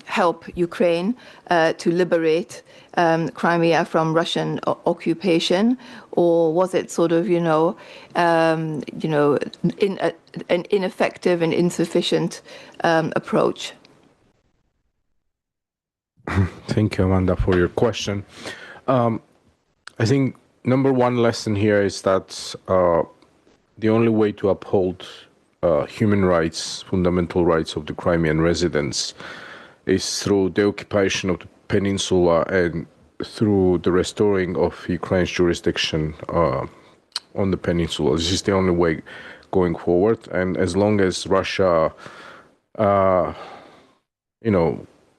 help Ukraine to liberate Crimea from Russian occupation, or was it sort of, an ineffective and insufficient approach? Thank you, Amanda, for your question. I think number one lesson here is that the only way to uphold human rights, fundamental rights of the Crimean residents is through the occupation of the peninsula and through the restoring of Ukraine's jurisdiction on the peninsula. This is the only way going forward. And as long as Russia,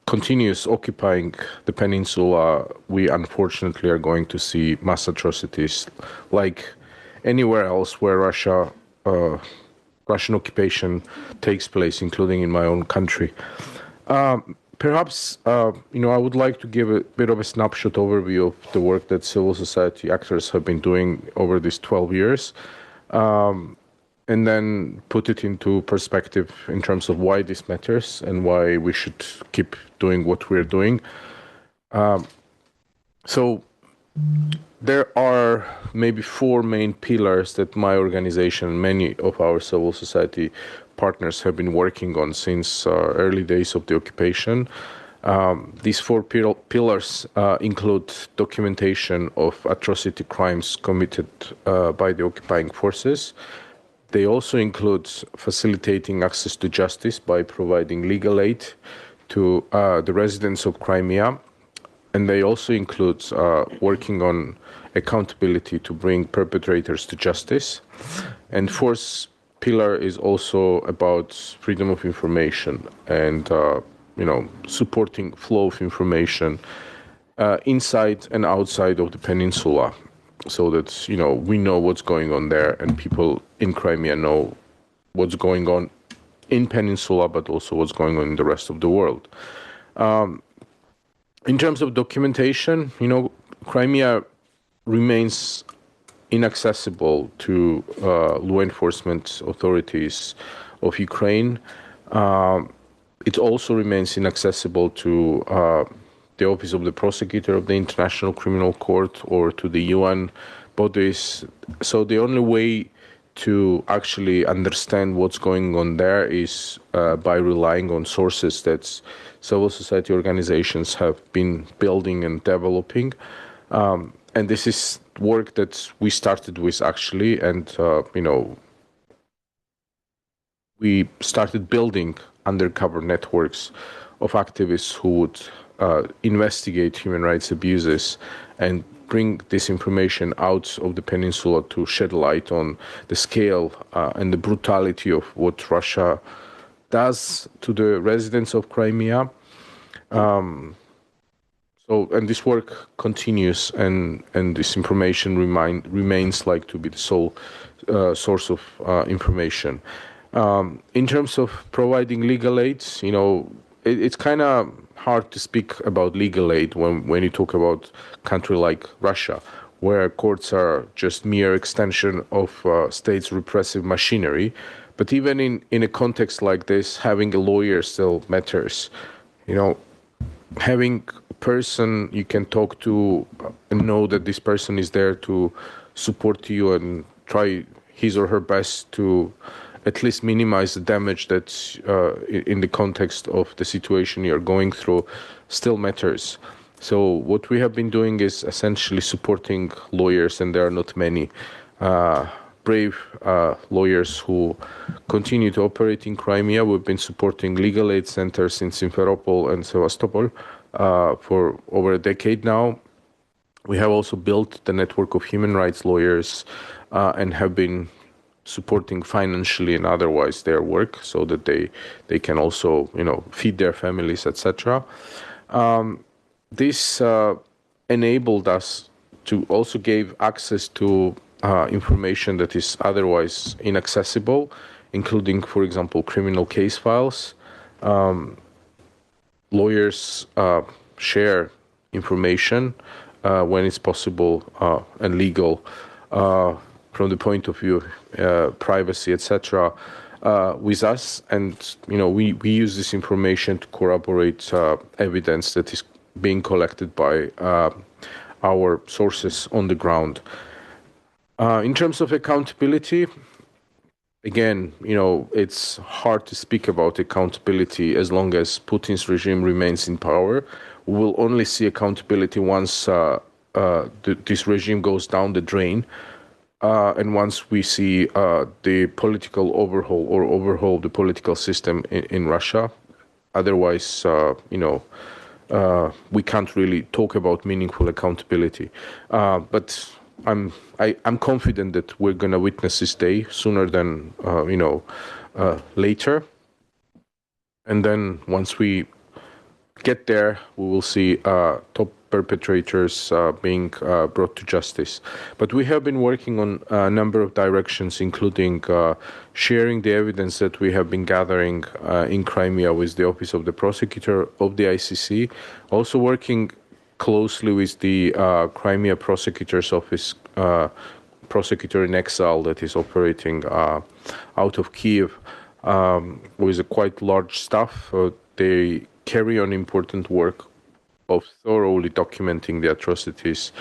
continues occupying the peninsula, we unfortunately are going to see mass atrocities like anywhere else where Russian occupation takes place, including in my own country. Perhaps, I would like to give a bit of a snapshot overview of the work that civil society actors have been doing over these 12 years, and then put it into perspective in terms of why this matters and why we should keep doing what we're doing. So there are maybe four main pillars that my organization and many of our civil society partners have been working on since early days of the occupation. These four pillars include documentation of atrocity crimes committed by the occupying forces. They also include facilitating access to justice by providing legal aid to the residents of Crimea. And they also include working on accountability to bring perpetrators to justice. And fourth pillar is also about freedom of information and supporting flow of information inside and outside of the peninsula, so that we know what's going on there and people in Crimea know what's going on in peninsula, but also what's going on in the rest of the world. In terms of documentation, Crimea remains inaccessible to law enforcement authorities of Ukraine. It also remains inaccessible to the Office of the Prosecutor of the International Criminal Court or to the UN bodies. So the only way to actually understand what's going on there is by relying on sources that civil society organizations have been building and developing. And this is work that we started with actually, and we started building undercover networks of activists who would investigate human rights abuses and bring this information out of the peninsula to shed light on the scale and the brutality of what Russia does to the residents of Crimea. And this work continues, and this information remains like to be the sole source of information. In terms of providing legal aid, it's kind of hard to speak about legal aid when you talk about a country like Russia, where courts are just mere extension of state's repressive machinery. But even in a context like this, having a lawyer still matters. Having a person you can talk to and know that this person is there to support you and try his or her best to at least minimize the damage that in the context of the situation you're going through still matters. So what we have been doing is essentially supporting lawyers, and there are not many brave lawyers who continue to operate in Crimea. We've been supporting legal aid centers in Simferopol and Sevastopol for over a decade now. We have also built the network of human rights lawyers and have been supporting financially and otherwise their work so that they can also feed their families, etc. This enabled us to also give access to information that is otherwise inaccessible, including, for example, criminal case files. Lawyers share information when it's possible and legal from the point of view of privacy, etc., with us, and we use this information to corroborate evidence that is being collected by our sources on the ground. In terms of accountability, again, it's hard to speak about accountability as long as Putin's regime remains in power. We will only see accountability once this regime goes down the drain. And once we see the political overhaul the political system in Russia. Otherwise, we can't really talk about meaningful accountability. But I'm confident that we're going to witness this day sooner than later. And then once we get there, we will see top perpetrators being brought to justice. But we have been working on a number of directions, including sharing the evidence that we have been gathering in Crimea with the Office of the Prosecutor of the ICC, also working closely with the Crimea Prosecutor's Office, prosecutor in exile that is operating out of Kyiv with a quite large staff. They carry on important work of thoroughly documenting the atrocities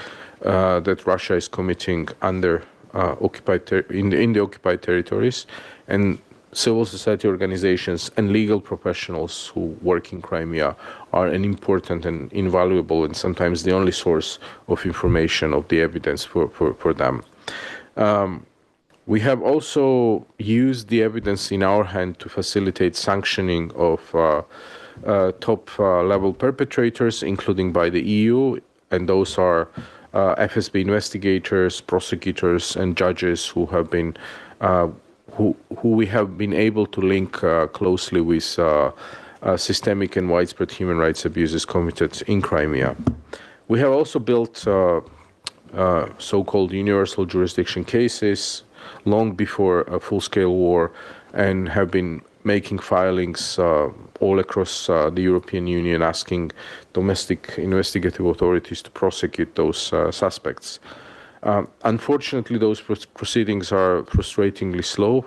that Russia is committing under in the occupied territories, and civil society organizations and legal professionals who work in Crimea are an important and invaluable and sometimes the only source of information, of the evidence for them. We have also used the evidence in our hand to facilitate sanctioning of top level perpetrators, including by the EU, and those are FSB investigators, prosecutors, and judges who have been who we have been able to link closely with systemic and widespread human rights abuses committed in Crimea. We have also built so-called universal jurisdiction cases long before a full-scale war, and have been making filings all across the European Union, asking domestic investigative authorities to prosecute those suspects. Unfortunately, those proceedings are frustratingly slow,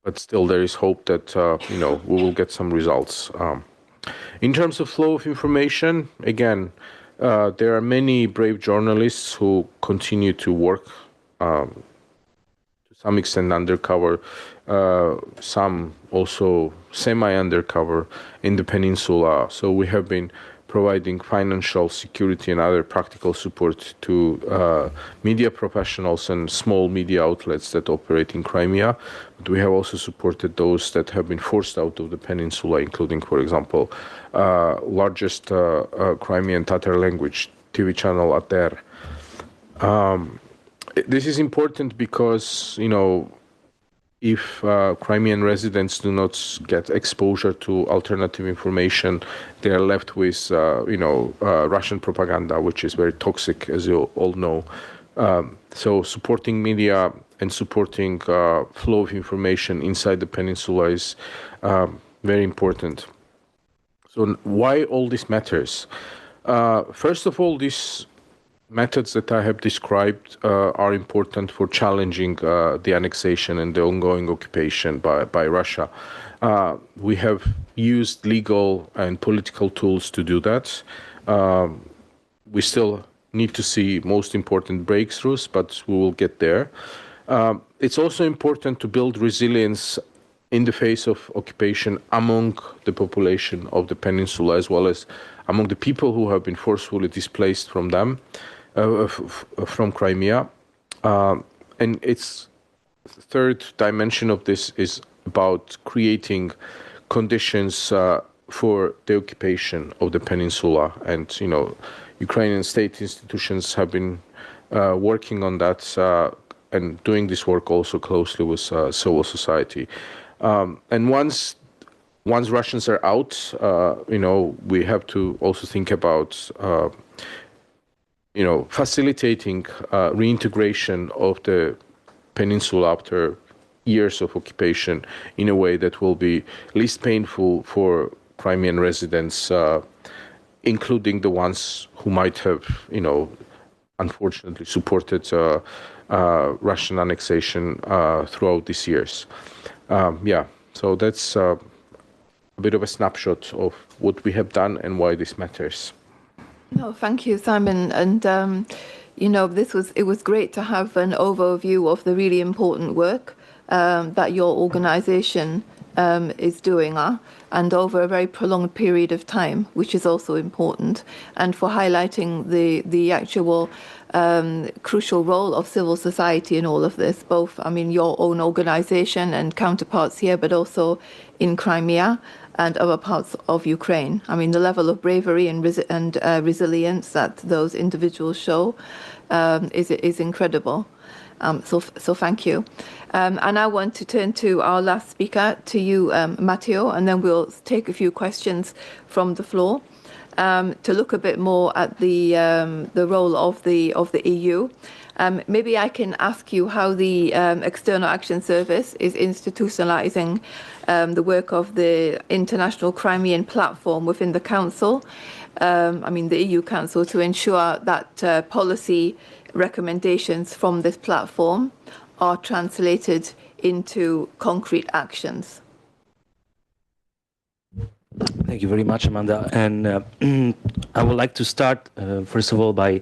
but still there is hope that we will get some results. In terms of flow of information, again, there are many brave journalists who continue to work to some extent undercover, some also semi-undercover in the peninsula. So we have been providing financial security and other practical support to media professionals and small media outlets that operate in Crimea. But we have also supported those that have been forced out of the peninsula, including, for example, largest Crimean Tatar language TV channel Ater. This is important because, if Crimean residents do not get exposure to alternative information, they are left with, Russian propaganda, which is very toxic, as you all know. So supporting media and supporting flow of information inside the peninsula is very important. So why all this matters? First of all, these methods that I have described are important for challenging the annexation and the ongoing occupation by Russia. We have used legal and political tools to do that. We still need to see most important breakthroughs, but we will get there. It's also important to build resilience in the face of occupation among the population of the peninsula, as well as among the people who have been forcefully displaced from them. From Crimea. And its third dimension of this is about creating conditions for the occupation of the peninsula. And, Ukrainian state institutions have been working on that and doing this work also closely with civil society. And once Russians are out, we have to also think about facilitating reintegration of the peninsula after years of occupation in a way that will be least painful for Crimean residents, including the ones who might have, unfortunately supported Russian annexation throughout these years. So that's a bit of a snapshot of what we have done and why this matters. No, thank you, Simon. And, it was great to have an overview of the really important work that your organization is doing and over a very prolonged period of time, which is also important, and for highlighting the actual crucial role of civil society in all of this, both, your own organization and counterparts here, but also in Crimea and other parts of Ukraine. The level of bravery and resilience that those individuals show is incredible. So thank you. And I want to turn to our last speaker, to you, Matteo, and then we'll take a few questions from the floor to look a bit more at the role of the EU. Maybe I can ask you how the External Action Service is institutionalizing the work of the International Crimean Platform within the Council, the EU Council, to ensure that policy recommendations from this platform are translated into concrete actions. Thank you very much, Amanda. And I would like to start, first of all, by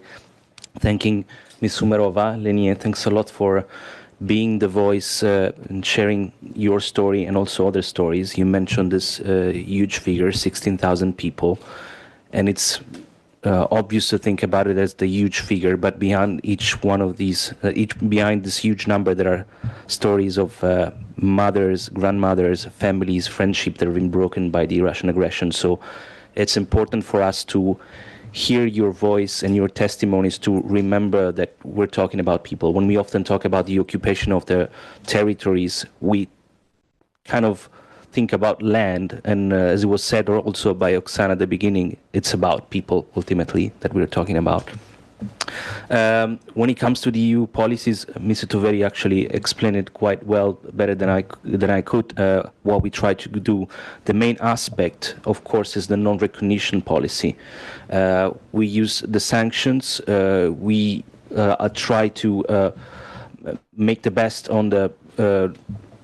thanking Ms. Umerova. Leniie, thanks a lot for being the voice and sharing your story and also other stories. You mentioned this huge figure, 16,000 people, and it's obvious to think about it as the huge figure, but behind each one of these, behind this huge number, there are stories of mothers, grandmothers, families, friendship that have been broken by the Russian aggression. So it's important for us to hear your voice and your testimonies, to remember that we're talking about people. When we often talk about the occupation of the territories, we kind of think about land, and as it was said also by Oksana at the beginning, it's about people ultimately that we're talking about. When it comes to the EU policies, Mr. Toveri actually explained it quite well, better than I could, what we try to do. The main aspect, of course, is the non-recognition policy. We use the sanctions. We try to make the best on the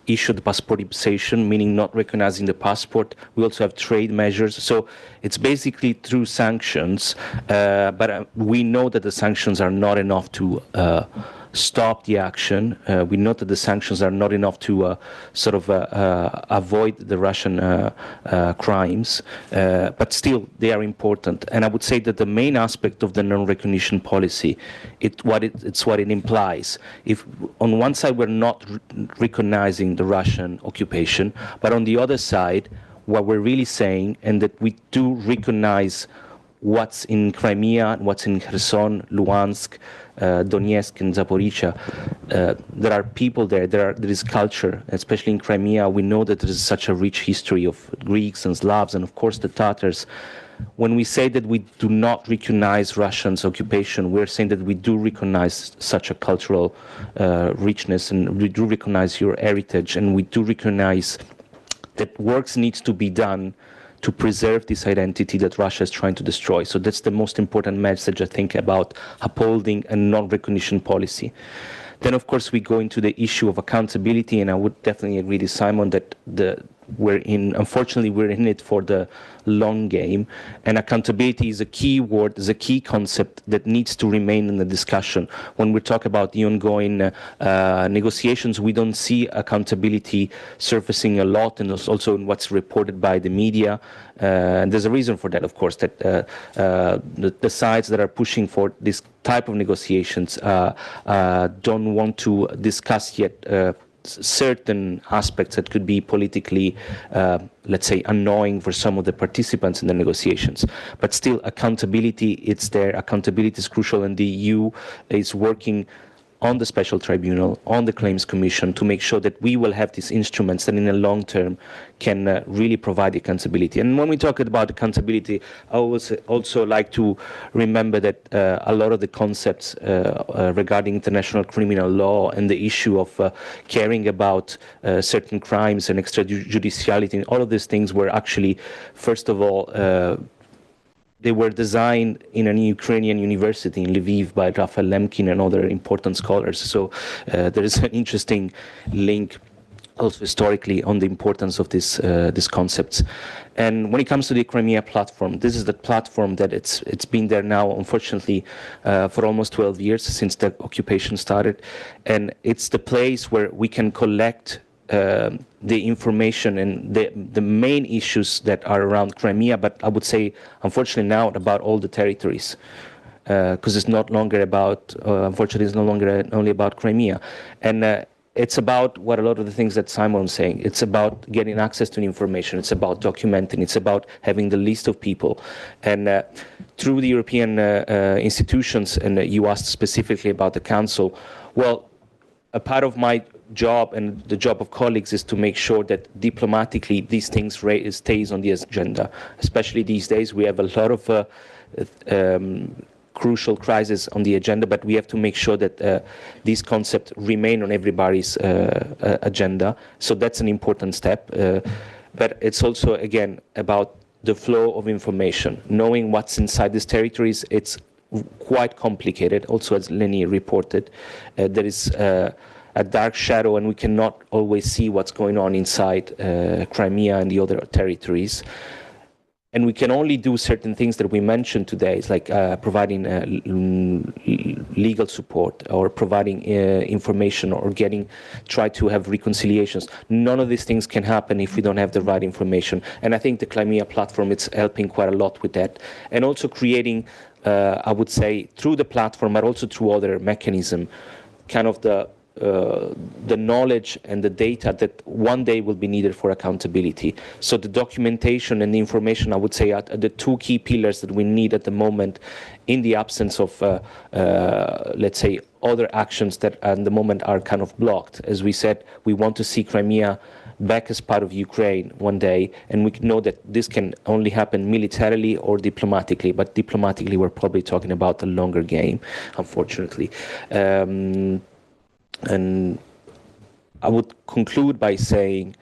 issued passportization, meaning not recognizing the passport. We also have trade measures. So it's basically through sanctions, but we know that the sanctions are not enough to stop the action. We know that the sanctions are not enough to avoid the Russian crimes, but still they are important. And I would say that the main aspect of the non-recognition policy, it's what it implies. If on one side we're not recognizing the Russian occupation, but on the other side, what we're really saying, and that we do recognize what's in Crimea, what's in Kherson, Luhansk, Donetsk and Zaporizhia. There are people there, there is culture, especially in Crimea. We know that there is such a rich history of Greeks and Slavs and of course the Tatars. When we say that we do not recognize Russia's occupation, we're saying that we do recognize such a cultural richness, and we do recognize your heritage, and we do recognize that work needs to be done to preserve this identity that Russia is trying to destroy. So that's the most important message, I think, about upholding a non-recognition policy. Then, of course, we go into the issue of accountability, and I would definitely agree with Simon that unfortunately, we're in it for the long game, and accountability is a key word, is a key concept that needs to remain in the discussion. When we talk about the ongoing negotiations, we don't see accountability surfacing a lot, and also in what's reported by the media. And there's a reason for that, of course, that the sides that are pushing for this type of negotiations don't want to discuss yet certain aspects that could be politically, let's say, annoying for some of the participants in the negotiations. But still, accountability, it's there. Accountability is crucial, and the EU is working on the Special Tribunal, on the Claims Commission, to make sure that we will have these instruments that in the long term can really provide accountability. And when we talk about accountability, I always also like to remember that a lot of the concepts regarding international criminal law and the issue of caring about certain crimes and extrajudiciality, and all of these things were actually, first of all, they were designed in a Ukrainian university in Lviv by Raphael Lemkin and other important scholars. So there is an interesting link also historically on the importance of these concepts. And when it comes to the Crimea platform, this is the platform that it's been there now, unfortunately, for almost 12 years since the occupation started. And it's the place where we can collect the information and the main issues that are around Crimea, but I would say, unfortunately now, about all the territories, because it's not longer about, unfortunately, it's no longer only about Crimea. And it's about what a lot of the things that Simon's saying. It's about getting access to information. It's about documenting. It's about having the list of people. And through the European institutions, and you asked specifically about the Council, well, a part of my job and the job of colleagues is to make sure that diplomatically these things stays on the agenda. Especially these days, we have a lot of crucial crises on the agenda, but we have to make sure that these concepts remain on everybody's agenda. So that's an important step. But it's also, again, about the flow of information. Knowing what's inside these territories, it's quite complicated. Also, as Leniie reported, there is a dark shadow, and we cannot always see what's going on inside Crimea and the other territories. And we can only do certain things that we mentioned today, it's like providing legal support or providing information or try to have reconciliations. None of these things can happen if we don't have the right information. And I think the Crimea platform, it's helping quite a lot with that. And also creating, I would say, through the platform, but also through other mechanisms, kind of the knowledge and the data that one day will be needed for accountability. So the documentation and the information, I would say, are the two key pillars that we need at the moment in the absence of, let's say, other actions that at the moment are kind of blocked. As we said, we want to see Crimea back as part of Ukraine one day, and we know that this can only happen militarily or diplomatically, but diplomatically we're probably talking about a longer game, unfortunately. And I would conclude by saying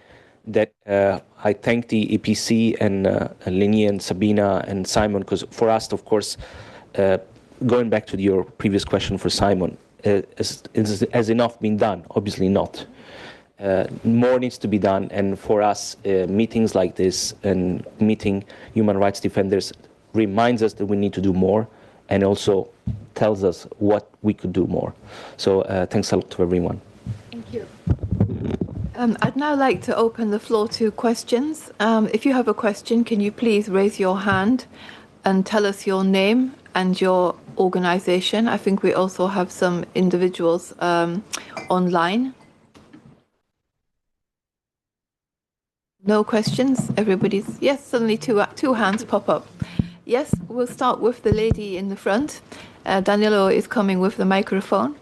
that I thank the EPC and Leniie and Sabina and Simon, because for us, of course, going back to your previous question for Simon, has enough been done? Obviously not. More needs to be done, and for us, meetings like this and meeting human rights defenders reminds us that we need to do more, and also tells us what we could do more. So thanks a lot to everyone. Thank you. I'd now like to open the floor to questions. If you have a question, can you please raise your hand and tell us your name and your organization? I think we also have some individuals online. No questions? Everybody's... Yes, suddenly two hands pop up. Yes, we'll start with the lady in the front. Danilo is coming with the microphone.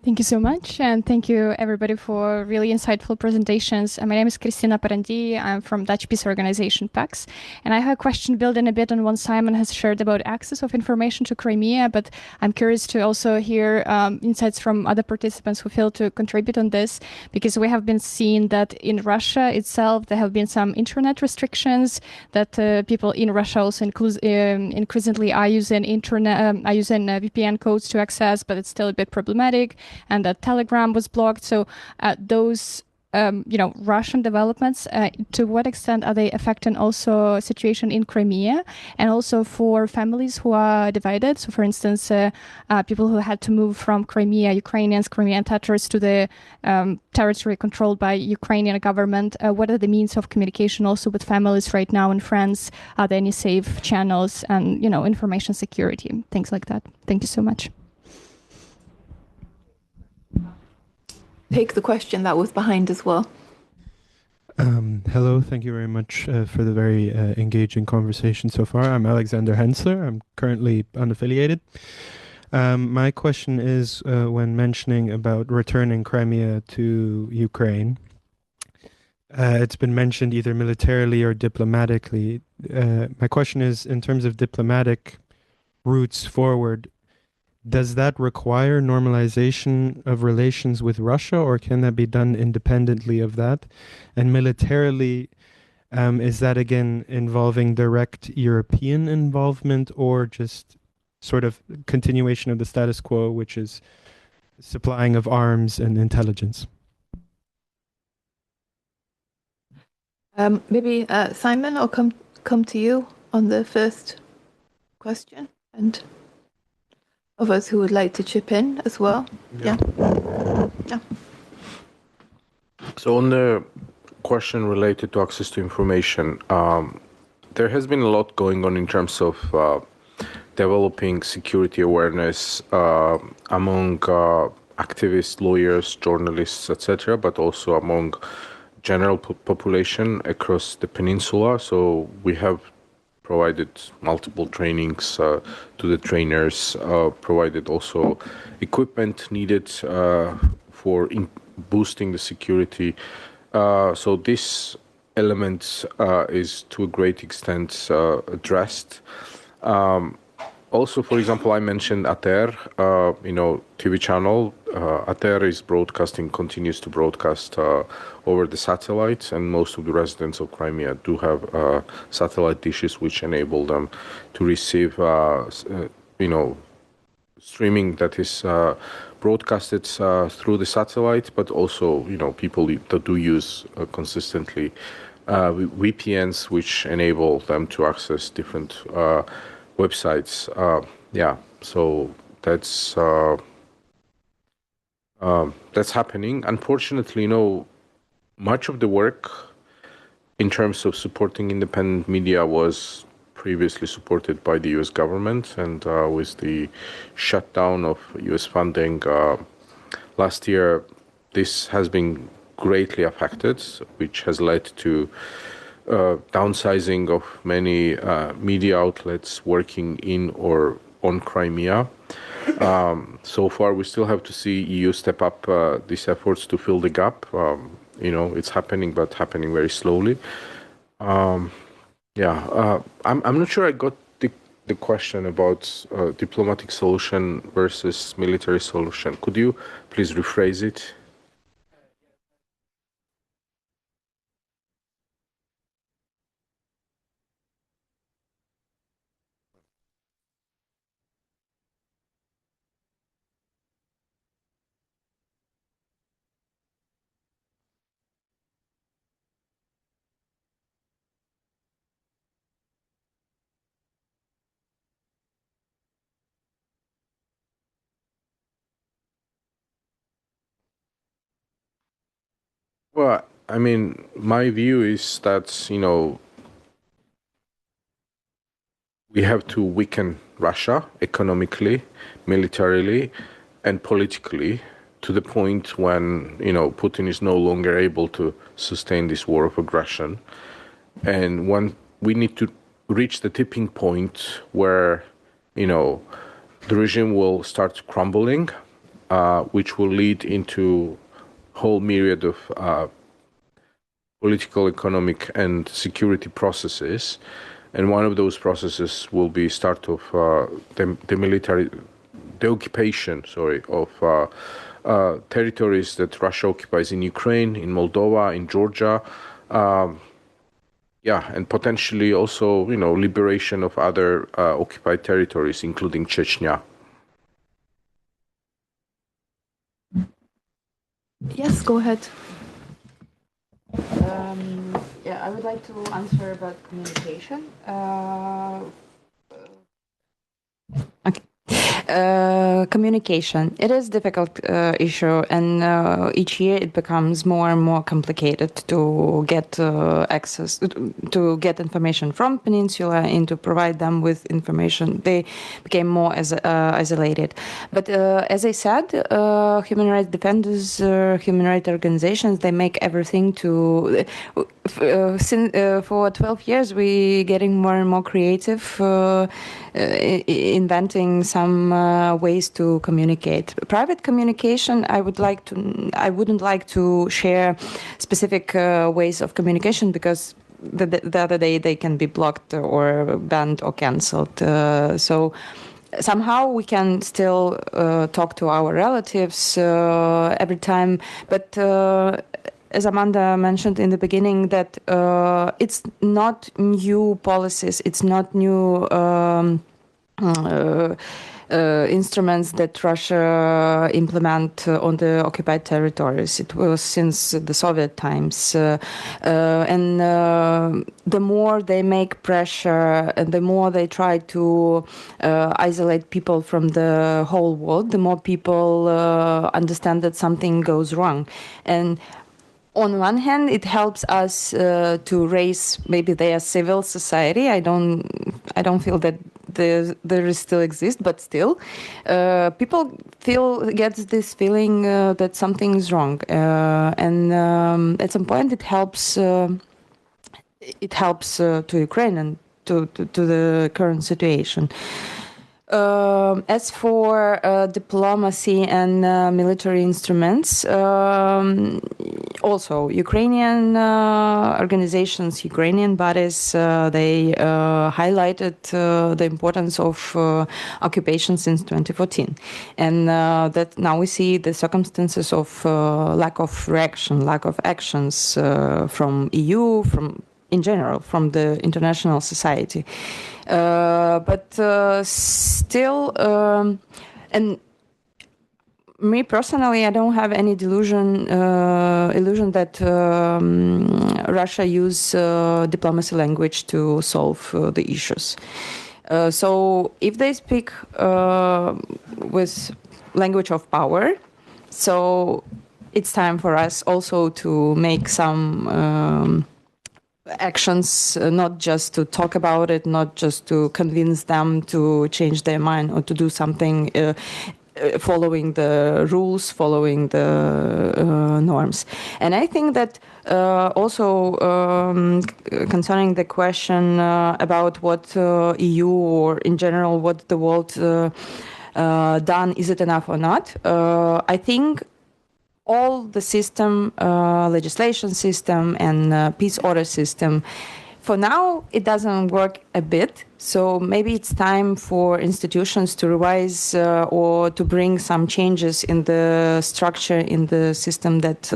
Thank you so much, and thank you everybody for really insightful presentations. My name is Cristina Parandi. I'm from Dutch peace organization PAX, and I have a question building a bit on what Simon has shared about access of information to Crimea, but I'm curious to also hear insights from other participants who feel to contribute on this, because we have been seeing that in Russia itself there have been some internet restrictions, that people in Russia also increasingly are using VPN codes to access, but it's still a bit problematic, and that Telegram was blocked. So those Russian developments, to what extent are they affecting also situation in Crimea, and also for families who are divided? So for instance, people who had to move from Crimea, Ukrainians, Crimean Tatars, to the territory controlled by Ukrainian government. What are the means of communication also with families right now and friends? Are there any safe channels and, information security, things like that? Thank you so much. Take the question that was behind as well. Hello, thank you very much for the very engaging conversation so far. I'm Alexander Hensler. I'm currently unaffiliated. My question is, when mentioning about returning Crimea to Ukraine, it's been mentioned either militarily or diplomatically. My question is, in terms of diplomatic routes forward, does that require normalization of relations with Russia, or can that be done independently of that? And militarily, is that again involving direct European involvement, or just sort of continuation of the status quo, which is supplying of arms and intelligence? Maybe Simon, I'll come to you on the first question, and others who would like to chip in as well. Yeah. So on the question related to access to information, there has been a lot going on in terms of developing security awareness among activists, lawyers, journalists, etc., but also among general population across the peninsula. So we have provided multiple trainings to the trainers, provided also equipment needed for boosting the security. So this element is to a great extent addressed. Also, for example, I mentioned ATER, TV channel. ATER is continues to broadcast over the satellites, and most of the residents of Crimea do have satellite dishes which enable them to receive, streaming that is broadcasted through the satellite, but also, people that do use consistently VPNs, which enable them to access different websites. So that's happening. Unfortunately, much of the work in terms of supporting independent media was previously supported by the US government, and with the shutdown of US funding last year, this has been greatly affected, which has led to downsizing of many media outlets working in or on Crimea. So far, we still have to see EU step up these efforts to fill the gap. It's happening, but happening very slowly. I'm not sure I got the question about diplomatic solution versus military solution. Could you please rephrase it? Well, I mean, my view is that, we have to weaken Russia economically, militarily, and politically to the point when, Putin is no longer able to sustain this war of aggression. And when we need to reach the tipping point where, the regime will start crumbling, which will lead into whole myriad of political, economic, and security processes. And one of those processes will be start of the occupation, of territories that Russia occupies in Ukraine, in Moldova, in Georgia, and potentially also, liberation of other occupied territories, including Chechnya. Yes, go ahead. I would like to answer about communication. Communication. It is a difficult issue, and each year it becomes more and more complicated to get access, to get information from Peninsula and to provide them with information. They became more isolated. But as I said, human rights defenders, human rights organizations, they make everything to... for 12 years, we're getting more and more creative, inventing some ways to communicate. Private communication, I wouldn't like to share specific ways of communication because the other day they can be blocked or banned or cancelled. So somehow we can still talk to our relatives every time, but as Amanda mentioned in the beginning, that it's not new policies, it's not new instruments that Russia implement on the occupied territories. It was since the Soviet times. And the more they make pressure and the more they try to isolate people from the whole world, the more people understand that something goes wrong. And on one hand, it helps us to raise maybe their civil society. I don't feel that there still exists, but still, people get this feeling that something is wrong, and at some point it helps. It helps to Ukraine and to the current situation. As for diplomacy and military instruments, also Ukrainian organizations, Ukrainian bodies, they highlighted the importance of occupation since 2014, and that now we see the circumstances of lack of reaction, lack of actions from EU, in general, from the international society. But still, and me personally, I don't have any illusion that Russia use diplomacy language to solve the issues. So if they speak with language of power, so it's time for us also to make some actions, not just to talk about it, not just to convince them to change their mind or to do something following the rules, following the norms. And I think that also concerning the question about what EU or in general what the world done, is it enough or not? I think all the system, legislation system and peace order system, for now it doesn't work a bit. So maybe it's time for institutions to revise or to bring some changes in the structure, in the system that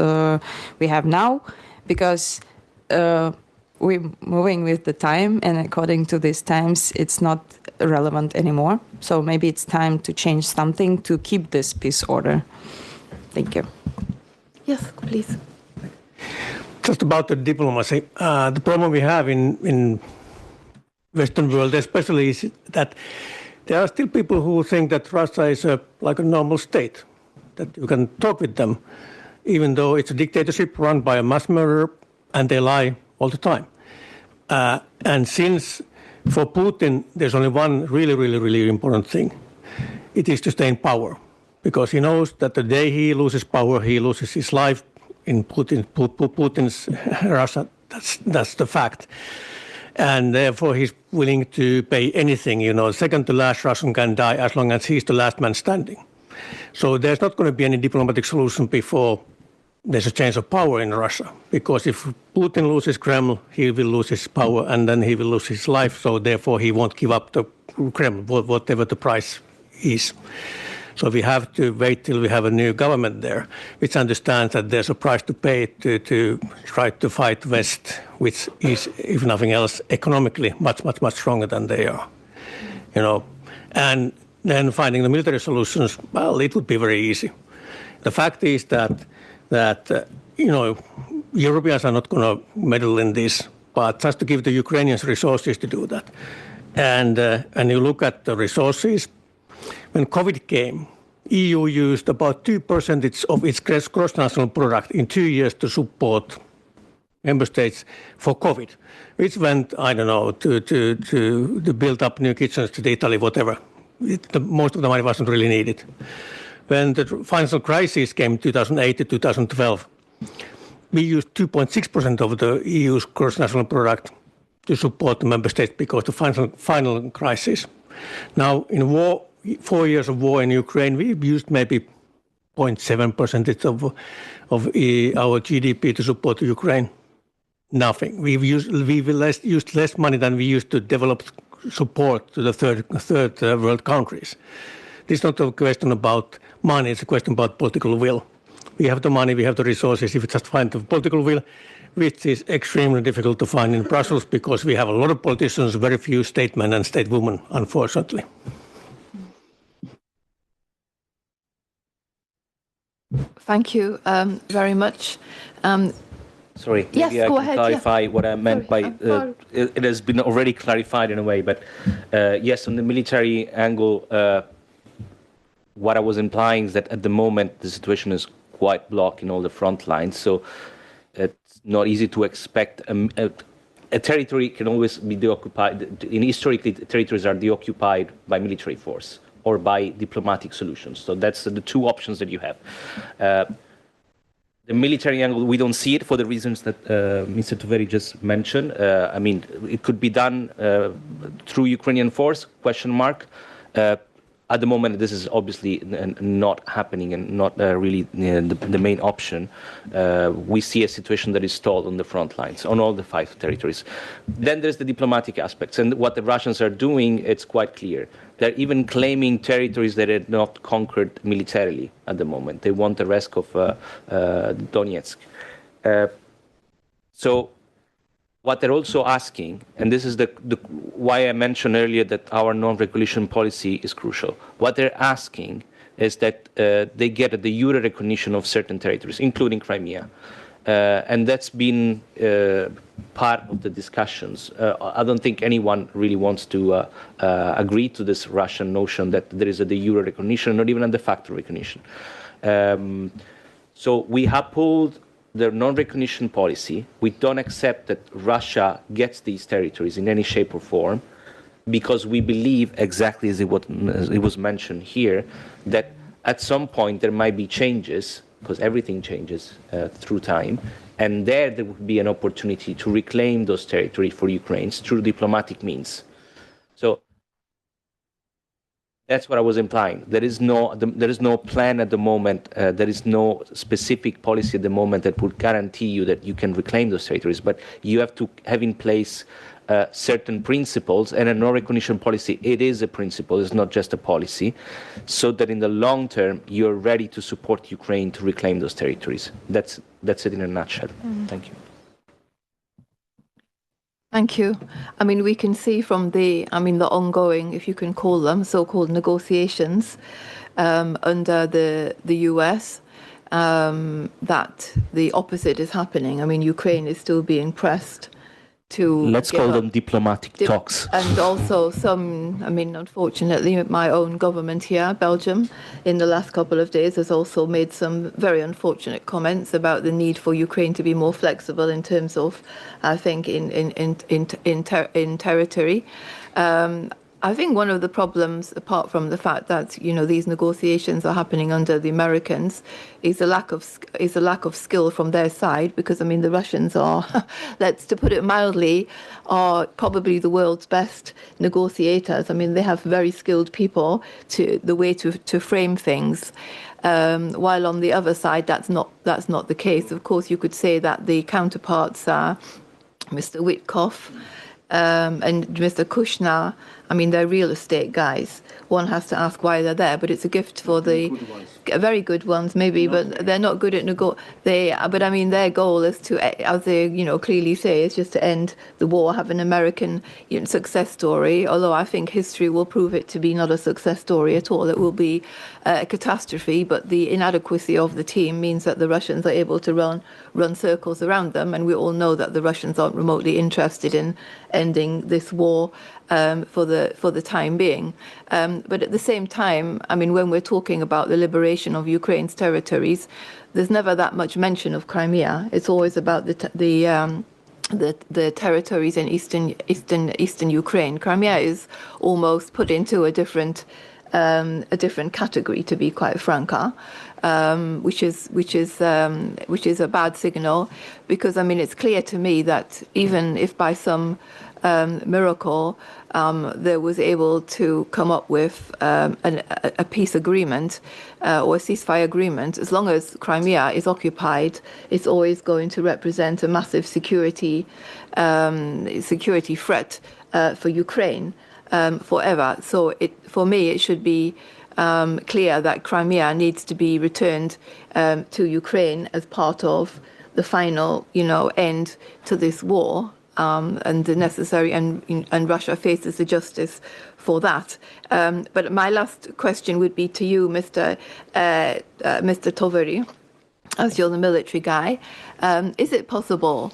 we have now, because we're moving with the time, and according to these times, it's not relevant anymore. So maybe it's time to change something to keep this peace order. Thank you. Yes, please. Just about the diplomacy, the problem we have in Western world especially is that there are still people who think that Russia is like a normal state, that you can talk with them even though it's a dictatorship run by a mass murderer, and they lie all the time. And since for Putin, there's only one really important thing. It is to stay in power, because he knows that the day he loses power, he loses his life in Putin's Russia. That's the fact. And therefore, he's willing to pay anything. Second to last Russian can die as long as he's the last man standing. So there's not going to be any diplomatic solution before there's a change of power in Russia. Because if Putin loses Kremlin, he will lose his power, and then he will lose his life. So therefore, he won't give up the Kremlin, whatever the price is. So we have to wait till we have a new government there, which understands that there's a price to pay to try to fight West, which is, if nothing else, economically much stronger than they are. And then finding the military solutions, well, it would be very easy. The fact is that Europeans are not going to meddle in this, but just to give the Ukrainians resources to do that. And you look at the resources. When COVID came, EU used about 2% of its gross national product in 2 years to support member states for COVID, which went, I don't know, to build up new kitchens to Italy, whatever. Most of the money wasn't really needed. When the financial crisis came in 2008 to 2012, we used 2.6% of the EU's gross national product to support the member states because of the final crisis. Now, in 4 years of war in Ukraine, we've used maybe 0.7% of our GDP to support Ukraine. Nothing. We've used less money than we used to develop support to the third world countries. This is not a question about money, it's a question about political will. We have the money, we have the resources, if we just find the political will, which is extremely difficult to find in Brussels because we have a lot of politicians, very few statesmen and stateswomen, unfortunately. Thank you very much. Sorry, yes, maybe I go can ahead, clarify yeah. what I meant by it has been already clarified in a way, but yes, on the military angle, what I was implying is that at the moment the situation is quite blocked in all the front lines, so it's not easy to expect a territory can always be deoccupied. Historically, territories are deoccupied by military force or by diplomatic solutions. So that's the two options that you have. The military angle, we don't see it for the reasons that Mr. Toveri just mentioned. I mean, it could be done through Ukrainian force, question mark. At the moment, this is obviously not happening and not really the main option. We see a situation that is stalled on the front lines, on all the 5 territories. Then there's the diplomatic aspects. And what the Russians are doing, it's quite clear. They're even claiming territories that are not conquered militarily at the moment. They want the rest of Donetsk. So what they're also asking, and this is why I mentioned earlier that our non-recognition policy is crucial. What they're asking is that they get the euro recognition of certain territories, including Crimea. And that's been part of the discussions. I don't think anyone really wants to agree to this Russian notion that there is a de jure recognition, not even a de facto recognition. So we uphold the non-recognition policy. We don't accept that Russia gets these territories in any shape or form, because we believe, exactly as it was mentioned here, that at some point there might be changes, because everything changes through time, and there would be an opportunity to reclaim those territories for Ukraine through diplomatic means. So that's what I was implying. There is no plan at the moment. There is no specific policy at the moment that would guarantee you that you can reclaim those territories. But you have to have in place certain principles, and a non-recognition policy, it is a principle, it's not just a policy, so that in the long term you're ready to support Ukraine to reclaim those territories. That's it in a nutshell. Thank you. Thank you. I mean, we can see from the ongoing, if you can call them, so-called negotiations under the US, that the opposite is happening. I mean, Ukraine is still being pressed to let's call them diplomatic talks. And also some, I mean, unfortunately, my own government here, Belgium, in the last couple of days has also made some very unfortunate comments about the need for Ukraine to be more flexible in terms of, I think, in territory. I think one of the problems, apart from the fact that these negotiations are happening under the Americans, is a lack of skill from their side. Because I mean, the Russians are, to put it mildly, are probably the world's best negotiators. I mean, they have very skilled people to frame things. While on the other side, that's not the case. Of course, you could say that the counterparts are Mr. Witkoff and Mr. Kushner. I mean, they're real estate guys. One has to ask why they're there, but it's a gift for the very good ones, maybe, but they're not good at But I mean, their goal is to, as they clearly say, is just to end the war, have an American success story. Although I think history will prove it to be not a success story at all. It will be a catastrophe. But the inadequacy of the team means that the Russians are able to run circles around them, and we all know that the Russians aren't remotely interested in ending this war for the time being. But at the same time, I mean, when we're talking about the liberation of Ukraine's territories, there's never that much mention of Crimea. It's always about the territories in eastern Ukraine. Crimea is almost put into a different category, to be quite frank, which is a bad signal, because I mean, it's clear to me that even if by some miracle there was able to come up with a peace agreement or a ceasefire agreement, as long as Crimea is occupied, it's always going to represent a massive security threat for Ukraine forever. So for me, it should be clear that Crimea needs to be returned to Ukraine as part of the final, end to this war. And the necessary, and Russia faces the justice for that. But my last question would be to you, Mr. Toveri, as you're the military guy. Is it possible,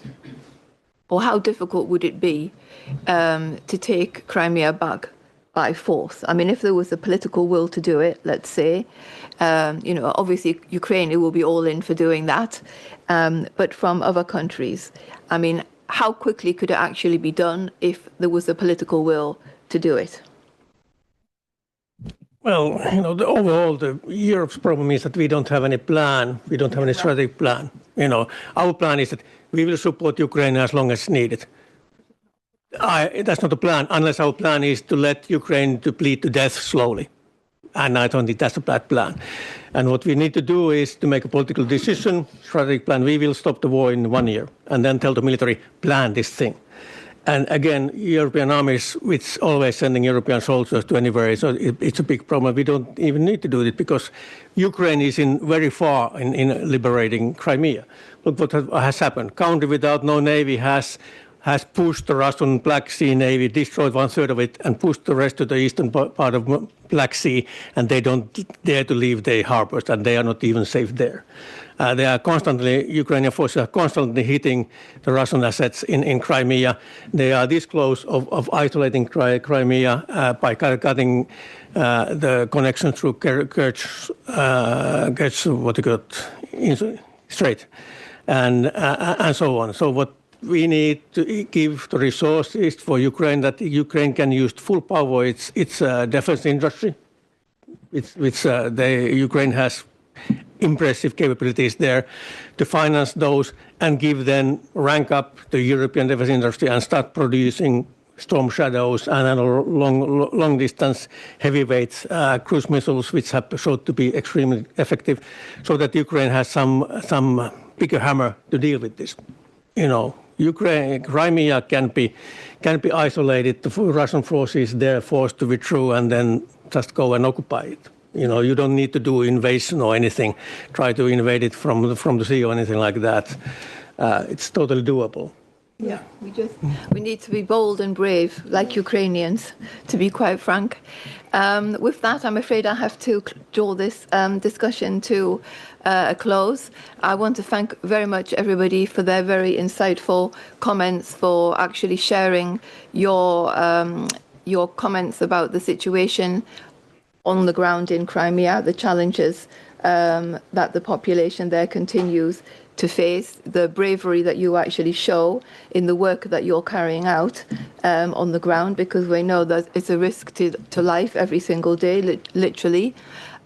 or how difficult would it be to take Crimea back by force? I mean, if there was a political will to do it, let's say, obviously Ukraine, it will be all in for doing that. But from other countries, I mean, how quickly could it actually be done if there was a political will to do it? Well, overall, Europe's problem is that we don't have any plan. We don't have any strategic plan. Our plan is that we will support Ukraine as long as needed. That's not a plan, unless our plan is to let Ukraine to bleed to death slowly. And I don't think that's a bad plan. And what we need to do is to make a political decision, strategic plan. We will stop the war in 1 year, and then tell the military, plan this thing. And again, European armies, which always sending European soldiers to anywhere, so it's a big problem. We don't even need to do it because Ukraine is very far in liberating Crimea. Look what has happened. Country without no navy has pushed the Russian Black Sea Navy, destroyed 1/3 of it, and pushed the rest to the eastern part of Black Sea, and they don't dare to leave their harbors, and they are not even safe there. Ukrainian forces are constantly hitting the Russian assets in Crimea. They are this close of isolating Crimea by cutting the connection through Kerch, Strait, and so on. So what we need to give the resources for Ukraine, that Ukraine can use full power its defense industry, which Ukraine has impressive capabilities there, to finance those and give them rank up the European defense industry and start producing Storm Shadows and long distance heavyweights cruise missiles, which have showed to be extremely effective, so that Ukraine has some bigger hammer to deal with this. Crimea can be isolated. The Russian forces there forced to withdraw and then just go and occupy it. You don't need to do invasion or anything. Try to invade it from the sea or anything like that. It's totally doable. Yeah, we need to be bold and brave, like Ukrainians, to be quite frank. With that, I'm afraid I have to draw this discussion to a close. I want to thank very much everybody for their very insightful comments, for actually sharing your comments about the situation on the ground in Crimea, the challenges that the population there continues to face, the bravery that you actually show in the work that you're carrying out on the ground, because we know that it's a risk to life every single day, literally,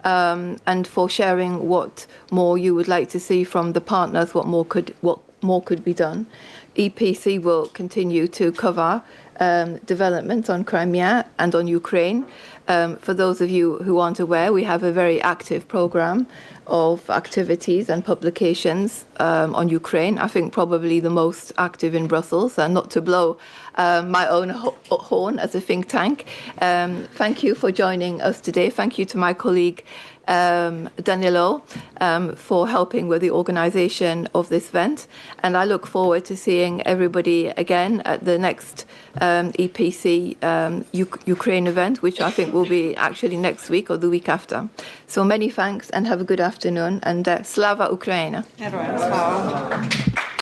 and for sharing what more you would like to see from the partners, what more could be done. EPC will continue to cover developments on Crimea and on Ukraine. For those of you who aren't aware, we have a very active program of activities and publications on Ukraine. I think probably the most active in Brussels, and not to blow my own horn as a think tank. Thank you for joining us today. Thank you to my colleague Danilo for helping with the organization of this event, and I look forward to seeing everybody again at the next EPC Ukraine event, which I think will be actually next week or the week after. So many thanks and have a good afternoon, and Slava Ukraina.